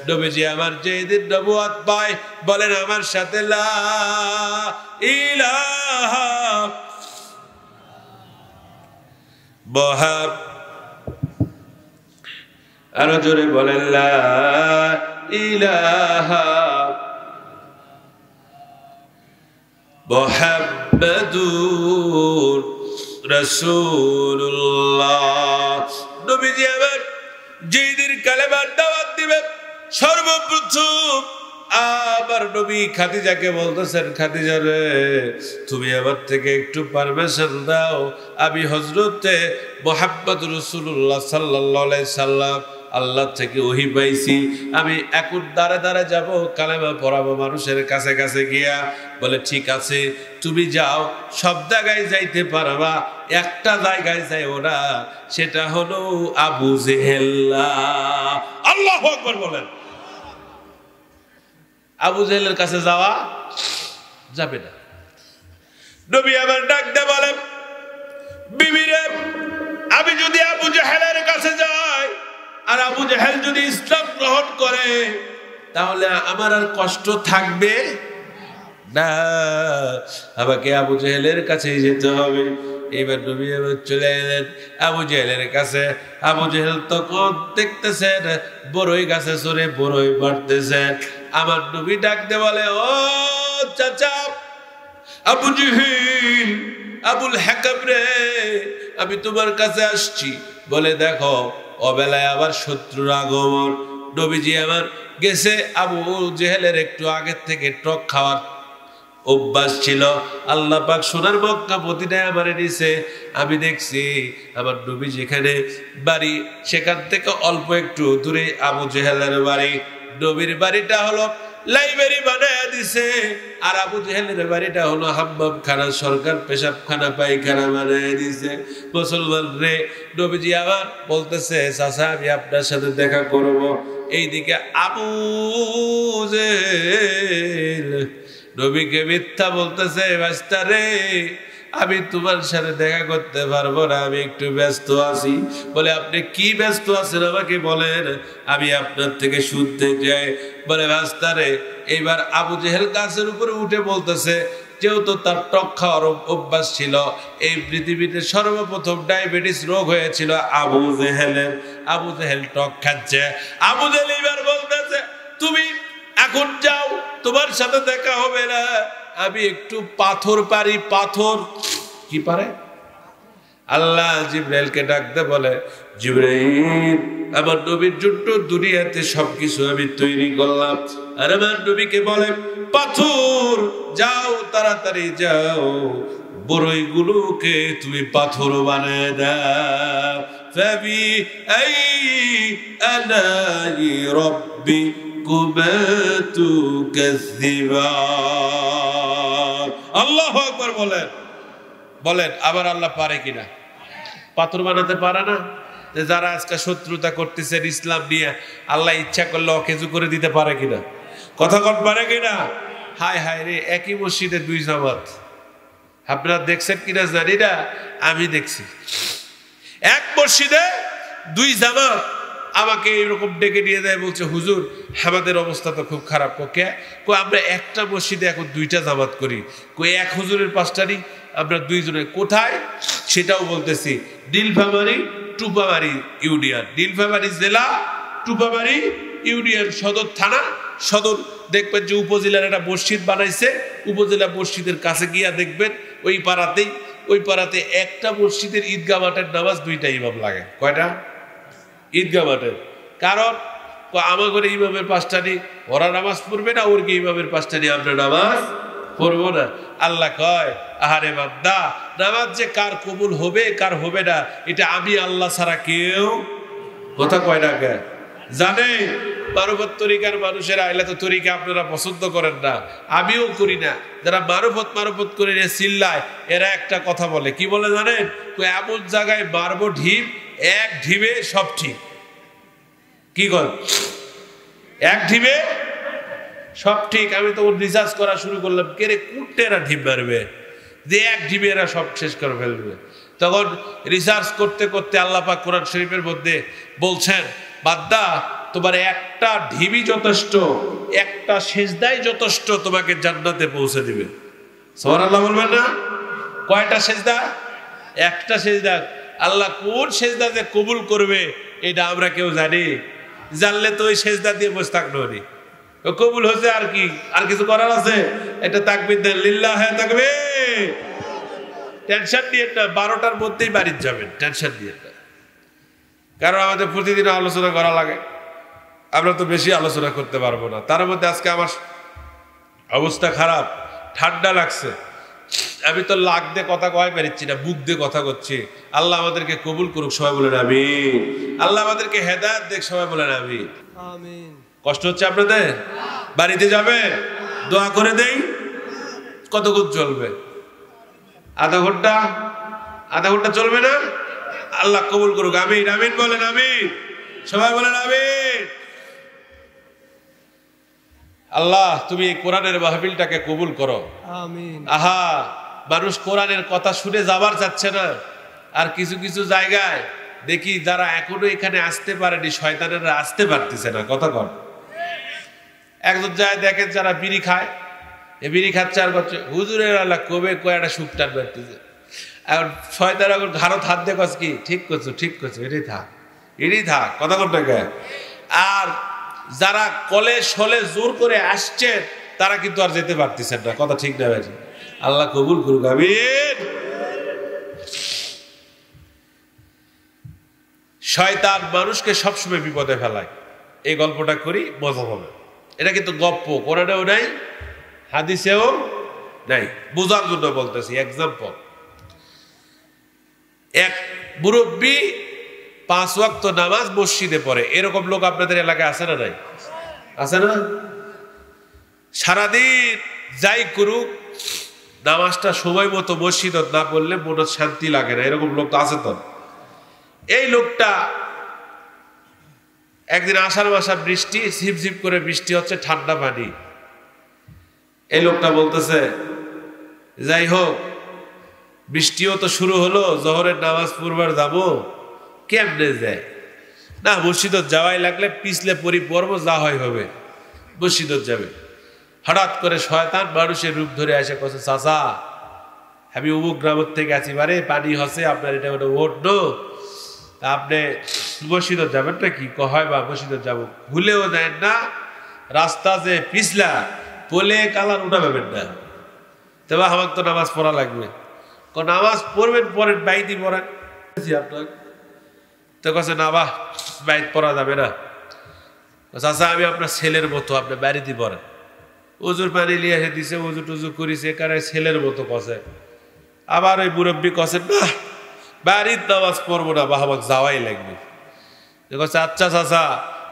নবীজি আমার যেদিন নবুয়ত পায়, বলেন আমার সাথে লা ইলাহা মুহাম্মাদ, আরো জোরে বলেন লা ইলাহা মুহাম্মাদুর রাসূলুল্লাহ। নবীজি আবার যেদিন কালেমার দাওয়াত দিবেন, সর্বপ্রথম আবার নবী খাদিজাকে বলতেছেন, খাদিজা রে, তুমি আমার থেকে একটু পারমিশন দাও, আমি হযরতে মুহাম্মদ রাসূলুল্লাহ সাল্লাল্লাহু আলাইহি সাল্লাম আল্লাহ থেকে ওহী পাইছি, আমি এখন দাঁড়ে দাঁড়ে যাব, কালেমা পড়াবো মানুষের কাছে কাছে গিয়া। বলে ঠিক আছে, তুমি যাও, সব জায়গায় যাইতে পারবা, একটা জায়গায় যাইও না, সেটা হলো আবু জেহেল। আল্লাহু আকবার বলেন। আবু জেহেলের কাছে যাওয়া যাবে না। নবী আবার ডাক দিয়ে বলেন, বিবি রে, আমি যদি আবু জেহেলের কাছে যাই আর আবু জেহেল যদি ইসলাম গ্রহণ করে, তাহলে আমার আর কষ্ট থাকবে না, আমাকে আবু জেহেলের কাছেই যেতে হবে। এইবার নবী আবার চলে এলেন আবু জেহেলের কাছে। আবু জেহেল তখন দেখতেছেন বড়ই গাছে চড়ে বড়ই পাড়তেছেন। আমার নবী ডাকতে বলে, ও চাচা আবু জেহেল, আবুল হাকাম রে, আমি তোমার কাছে আসছি। বলে দেখো, অবেলায় আবার শত্রুর আগমন। নবীজি আমার গেছে, আবু জেহেলের একটু আগের থেকে টক খাওয়ার অভ্যাস ছিল। আল্লাহ পাক সোনার মক্কা মদিনায় আমারে নিছে। আমি দেখছি আমার নবী যেখানে বাড়ি, সেখান থেকে অল্প একটু দূরে আবু জেহেলের বাড়ি। নবীর বাড়িটা হলো লাইব্রেরি বানায় দিছে, আর আবু জেহেলের বাড়িটা হলো হাম্মাম খানা, সরকার পেশাবখানা পায়খানা বানায় দিছে। মুসলমান রে, নবীজি আবার বলতেছে, চাচা আমি আপনার সাথে দেখা করবো। এইদিকে আবু জেহেল নবীকে মিথ্যা বলতেছে, বাস্তারে আমি তোমার সাথে দেখা করতে পারবো না, আমি একটু ব্যস্ত আছি। বলে আপনি কি ব্যস্ত আছেন আমাকে বলেন, আমি আপনার থেকে শুনতে চাই। বলে বাস্তারে এইবার আবু জেহেল গাছের উপরে উঠে বলতেছে, যেহেতু তার টক খাওয়ার অভ্যাস ছিল, এই পৃথিবীতে সর্বপ্রথম ডায়াবেটিস রোগ হয়েছিল আবু জেহেলের। আবু জেহেল টক খাচ্ছে। আবু জেহেল এবার বলতেছে, তুমি এখন যাও, তোমার সাথে দেখা হবে না, আমি একটু পাথর পারি। পাথর কি পারে? আল্লাহ জিবরাইলকে ডাকতে বলে, জিবরাইল আমার নবীর জন্য দুনিয়াতে সবকিছু আমি তৈরি করলাম। আর আমার নবীকে বলে, পাথর যাও, তাড়াতাড়ি যাও, বড়ই গুলোকে তুমি পাথর বানায় দাও। ফাবি আই আলাই রাব্বিকুমা তুকাযযিবান। আল্লাহু আকবার বলেন। বলেন আবার আল্লাহ পারে কিনা? পাথর বানাতে পারে না? যারা আজকে শত্রুতা করতেছেন ইসলাম নিয়ে, আল্লাহ ইচ্ছা করলে অকেজু করে দিতে পারে কিনা? কথা কন পারে কিনা? হায় হায় রে, একই মসজিদে দুই জামাত। আপনারা দেখছেন কিনা জানি না, আমি দেখছি এক মসজিদে দুই জামাত। আমাকে এইরকম ডেকে নিয়ে যায়, বলছে হুজুর আমাদের অবস্থা তো খুব খারাপ। কে আমরা একটা মসজিদে এখন দুইটা জামাত করি। এক হুজুরের পাঁচটা নি, আমরা দুইজনে। কোথায় সেটাও বলতেছি, নীলফামারী টুপামারি ইউনিয়ন, নীলফামারী জেলা টুপামারি ইউনিয়ন সদর থানা। সদর দেখবেন যে উপজেলার একটা মসজিদ বানাইছে, উপজেলা মসজিদের কাছে গিয়া দেখবেন ওই পাড়াতে একটা মসজিদের ঈদগাহ মাঠের নামাজ দুইটা ইমাম লাগে। কয়টা? ঈদগাহ মাঠের। কারণ আমার ঘরে ইমামের পাঁচটা নি, ওরা নামাজ পড়বে না, ওর কি ইমামের পাঁচটা নি আমরা নামাজ পড়বো না? আল্লাহ কয়, আহারে বান্দা, নামাজ যে কার কবুল হবে কার হবে না, এটা আমি আল্লাহ ছাড়া কেউ কথা কয় না কে জানে? মারুফত তরিকার মানুষের আইলা তো তরিকা আপনারা পছন্দ করেন না, আমিও করি না। যারা মারুফত করে চিল্লায়, এরা একটা কথা বলে, কি বলে জানেন? এমন জায়গায় মারবো ঢিপ, এক ঢিবে সব ঠিক। কি কর? এক ঢিবে সব ঠিক। আমি তো রিসার্চ করা শুরু করলাম, কে রে কুটে এরা ঢিপ মারবে যে এক ঢিবে এরা সব শেষ করে ফেলবে। তখন রিসার্চ করতে করতে আল্লাহ পাক কোরআন শরীফের মধ্যে বলছেন, বান্দা তোমার একটা ঢিবি যথেষ্ট, একটা সেজদাই যথেষ্ট তোমাকে জান্নাতে পৌঁছে দিবে। সুবহানাল্লাহ বলবেন না? কয়টা সেজদা? একটা সেজদা। আল্লাহ কোন সেজদা যে কবুল করবে এটা আমরা কেউ জানি? জানলে তো ওই সেজদা দিয়ে বসে থাকলো নি। কবুল হচ্ছে আর কি, আর কিছু করার আছে? এটা তাকবীর দেন, লিল্লাহে তাকবীর। টেনশন দিয়ে না, 12টার মধ্যেই বাড়ি যাবেন, টেনশন দিয়ে না। কারণ আমাদের প্রতিদিন আলোচনা করা লাগে, আমরা তো বেশি আলোচনা করতে পারবো না। তার মধ্যে আজকে আমার অবস্থা খারাপ, ঠান্ডা লাগছে, আমি তো লাক দিয়ে কথা কয় পারছি না, বুক দিয়ে কথা করছি। আল্লাহ আমাদেরকে কবুল করুক, সবাই বলেন আমিন। আল্লাহ আমাদেরকে হেদায়েত দেখ, সবাই বলেন আমিন। কষ্ট হচ্ছে আপনাদের? বাড়িতে যাবে, দোয়া করে দেই। কতক্ষণ চলবে? আধা ঘন্টা? আধা ঘন্টা চলবে না? আল্লাহ কবুল করুক, আমিন। আমিন বলেন আমিন, সবাই বলেন আমিন। আল্লাহ তুমি এই কোরআনের মাহফিলটাকে কবুল করো, আমিন। আহা, মানুষ কোরআনের কথা শুনে যাবার চাচ্ছে না। আর কিছু কিছু জায়গায় দেখি যারা এখনো এখানে আসতে পারেনি, শয়তানেরা আসতে পারতেছে না। কথা কর। একজন যায় দেখেন যারা বিড়ি খায়, এ বিড়ি খাচ্ছে আর করছে, হুজুরের আল্লাহ কবে কয়টা সুখ টান বাড়তেছে। এখন শয়তান এখন ঘাড়ত হাত দিয়ে কস কি, ঠিক করছো ঠিক করছো, এটাই থাক এটাই থাক। কথা কর না। আর যারা কলে সলে জোর করে আসছে তারা কিন্তু আর যেতে পারতেছেন না। কথা ঠিক না ভাই? আল্লাহ কবুল করুক, আমিন। শয়তান মানুষকে সবসময় বিপদে ফেলায়। এই গল্পটা করি, মজা হবে। এটা কিন্তু গপ্প, কোরআনেও নাই, হাদিসেও নাই, বোঝার জন্য বলতেছি। এক্সাম্পল, এক মুরব্বী 5 ওয়াক্ত নামাজ মসজিদে পড়ে, এরকম লোক আপনাদের এলাকায় আছে না নাই? আছে না? সারাদিন যাই করুক, নামাজটা সময় মতো মসজিদত না পড়লে মনে শান্তি লাগে না, এরকম লোক তো আছে। তো এই লোকটা একদিন আষাঢ় মাসে বৃষ্টি, ঝিপঝিপ করে বৃষ্টি হচ্ছে, ঠান্ডা পানি। এই লোকটা বলতেছে যাই হোক বৃষ্টিও তো শুরু হলো, জোহরের নামাজ পড়বার যাবো, কেমনে যায় না, মসজিদত যাওয়াই লাগলে পিছলে পড়বো, যা হয় হবে, মসজিদত যাবে। হঠাৎ করে শয়তান মানুষের রূপ ধরে আসে, কছে চাচা আমি অমুক গ্রামের থেকে আছি, বারে পানি হচ্ছে আপনার এটা ওটা ওট নো, আপনি মসজিদত যাবেন নাকি? হয় বা মসজিদত যাবো, ভুলেও দেন না, রাস্তা যে পিছলা পোলে কালার উঠা পাবেন না, তবে আমার তো নামাজ পড়া লাগবে। নামাজ পড়বেন পড়েন, বাইতি পড়েন আপনার তো কাছে না, বাহ বাইত পড়া যাবে না। চাচা আমি আপনার ছেলের মতো, আপনি বাড়িতে পড়েন। উজুর পানি নিয়ে এসে দিছে, উজু টুজু করিছে, কারে ছেলের মতো কষে। আবার ওই মুরব্বী কষেন না, বাড়ির নামাজ পড়বো না, বা আমাকে যাওয়াই লাগবে। আচ্ছা চাচা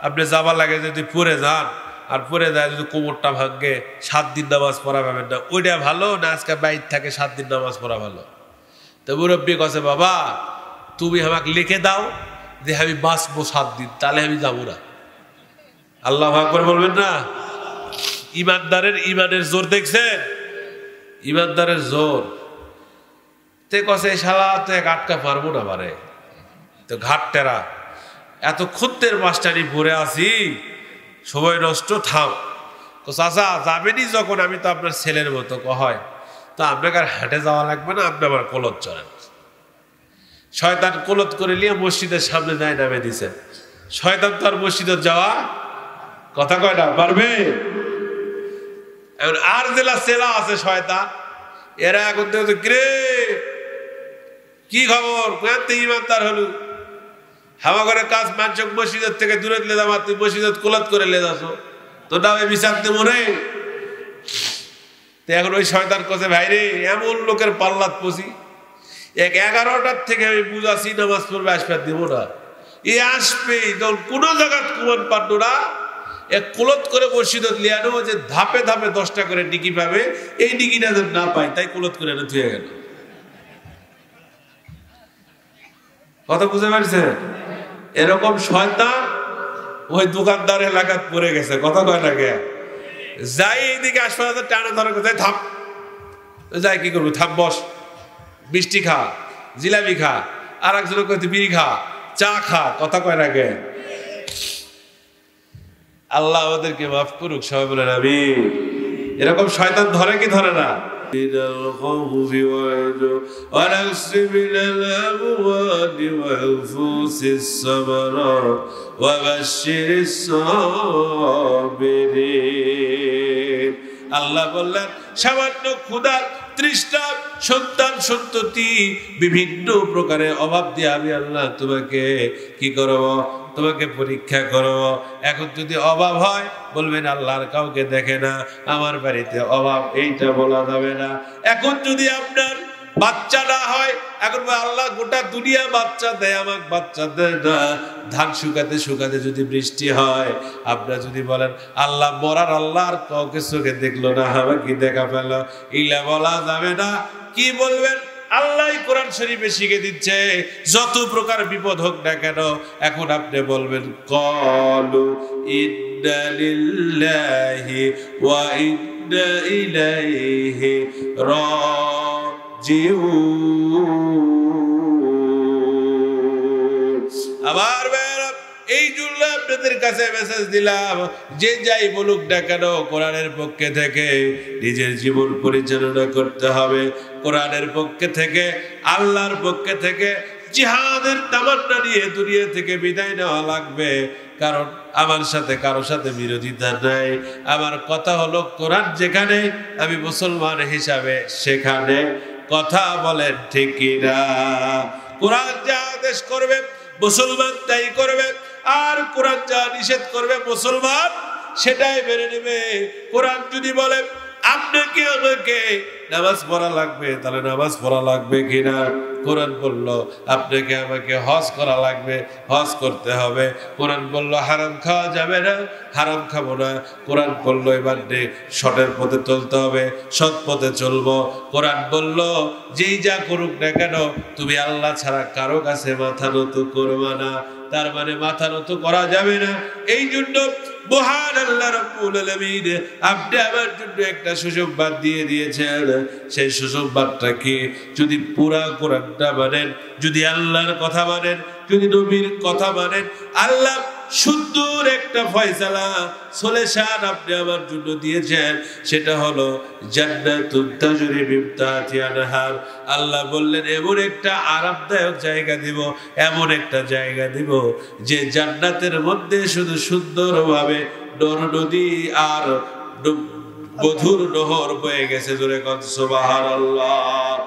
আপনি যাবার লাগে যদি পড়ে যান, আর পড়ে যায় যদি কোমরটা ভাঙ্গে 7 দিন নামাজ পড়া পাবেন না, ওইটা ভালো না আজকে বাইর থাকে 7 দিন নামাজ পড়া ভালো? তো মুরব্বী কষে বাবা তুমি আমাকে লিখে দাও যে আমি বাঁচবো 7 দিন, তাহলে আমি যাবো না। আল্লাহু আকবার বলবেন না? ইমানদারের ইমানের জোর দেখছেন? ইমানদারের জোর। তে কষে শালা তো এক আটকা পারবো না বারে, তো ঘাট টেরা এত খুদ্দের মাস্টারি পড়ে আসি, সময় নষ্ট, থাম। চাচা যাবেনি যখন, আমি তো আপনার ছেলের মতো। হয় তো আপনাকে আর হাটে যাওয়া লাগবে না, আপনি আবার কলত চলেন। শয়তান কলত করে নিয়ে মসজিদের সামনে যায় নামে দিছে। শয়তান তো আর মসজিদে যাওয়া কথা কয় না, পারবে? আর জেলা সেলা আছে শয়তান, এরা এখন দেখে কি খবর, ইমানদার হলু হাওয়া করে কাজ মানসক মসজিদের থেকে দূরে লে যাওয়া, তুই মসজিদ কোলাত করে লে যাস, তোটা ওই বিচারতে মনে। এখন ওই শয়তান কছে ভাই রে এমন লোকের পাল্লাত পচি, 11টার থেকে আমি বুঝাছি নামাজ পড়বে, আসবে দিব না, এ আসবে যখন কোন জায়গা কুমান পারল না, এক কোলত করে মসজিদত লিয়ানো, যে ধাপে ধাপে 10টা করে ডিকি পাবে, এই ডিকিটা যেন না পাই, তাই কোলত করে এনে ধুয়ে গেল। কথা বুঝতে পারছে? এরকম শয়তান ওই দোকানদার এলাকাত পড়ে গেছে, কথা কয় না কে? যাই এইদিকে আসবে টানে ধরে কোথায় থাম, যাই কি করবো, থাম বস, মিষ্টি খা, জিলাপি খা, আর একজনের কইতে বিড়ি খা, চা খা, কথা কয় না কে? আল্লাহ আমাদেরকে মাফ করুক, সবাই বলেন আমিন। এরকম শয়তান ধরে কি ধরে না? আল্লাহ বললেন সামান্য ক্ষুধার তৃষ্ণা, সন্তান সন্ততি বিভিন্ন প্রকারের অভাব দিয়ে আমি আল্লাহ তোমাকে কি করব, তোমাকে পরীক্ষা করব। এখন যদি অভাব হয় বলবেন আল্লাহর কাউকে দেখে না, আমার বাড়িতে অভাব, এইটা বলা যাবে না। এখন যদি আপনার বাচ্চা না হয়, এখন আল্লাহ গোটা দুনিয়া বাচ্চা দেয়, আমাকে বাচ্চা দেয় না। ধান শুকাতে শুকাতে যদি বৃষ্টি হয়, আপনারা যদি বলেন আল্লাহ মরার আল্লাহ আর কাউকে চোখে দেখলো না, আমাকে দেখা পেল, ইলা বলা যাবে না। কি বলবেন? আল্লাহ কোরআন শরীফে শিখে দিচ্ছে যত প্রকার বিপদ হোক না কেন, এখন আপনি বলবেন ক্বালু ইন্না লিল্লাহি ওয়া ইন্না ইলাইহি রাজিউন। আবার এই জন্য আপনাদের কাছে মেসেজ দিলাম, যে যাই বলুক না কেন কোরআনের পক্ষে থেকে নিজের জীবন পরিচালনা করতে হবে, কোরআনের পক্ষে থেকে, আল্লাহর পক্ষে থেকে জিহাদের তামান্না নিয়ে দুনিয়া থেকে বিদায় নেওয়া লাগবে। কারণ আমার সাথে কারো সাথে বিরোধিতা নাই। আমার কথা হলো কোরআন যেখানে, আমি মুসলমান হিসাবে সেখানে। কথা বলেন ঠিক কিনা? কোরআন যা আদেশ করবে মুসলমান তাই করবে, আর কোরআন যা নিষেধ করবে মুসলমান সেটাই মেনে নেবে। কোরআন যদি বলে আপনাকে আমাকে নামাজ পড়া লাগবে, তাহলে নামাজ পড়া লাগবে কিনা? কোরআন বলল আপনাকে আমাকে হজ করা লাগবে, হজ করতে হবে। কোরআন বলল হারাম খাওয়া যাবে না, হারাম খাবো না। কোরআন বলল এবার সঠিক পথে চলতে হবে, সৎ পথে চলবো। কোরআন বলল যেই যা করুক না কেন তুমি আল্লাহ ছাড়া কারো কাছে মাথা নত করবা না। তার মানে মাথা নত করা যাবে না। এই জন্য মহান আল্লাহ রাব্বুল আলামিন আপনি আমার জন্য একটা সুসংবাদ দিয়ে দিয়েছেন। সেই সুসংবাদটা কি? যদি পুরা কোরআনটা মানেন, যদি আল্লাহর কথা মানেন, যদি নবীর কথা মানেন, আল্লাহ সুন্দর একটা ফয়সালা সলিউশন আপনি আমার জন্য দিয়েছেন। সেটা হলো জান্নাতুন তাজরি মিন তাহতিহা আনহার। আল্লাহ বললেন এমন একটা আরামদায়ক জায়গা দিব, এমন একটা জায়গা দিব যে জান্নাতের মধ্যে শুধু সুন্দরভাবে নদী আর মধুর নহর বয়ে গেছে। জোরে কোন সুবহানাল্লাহ।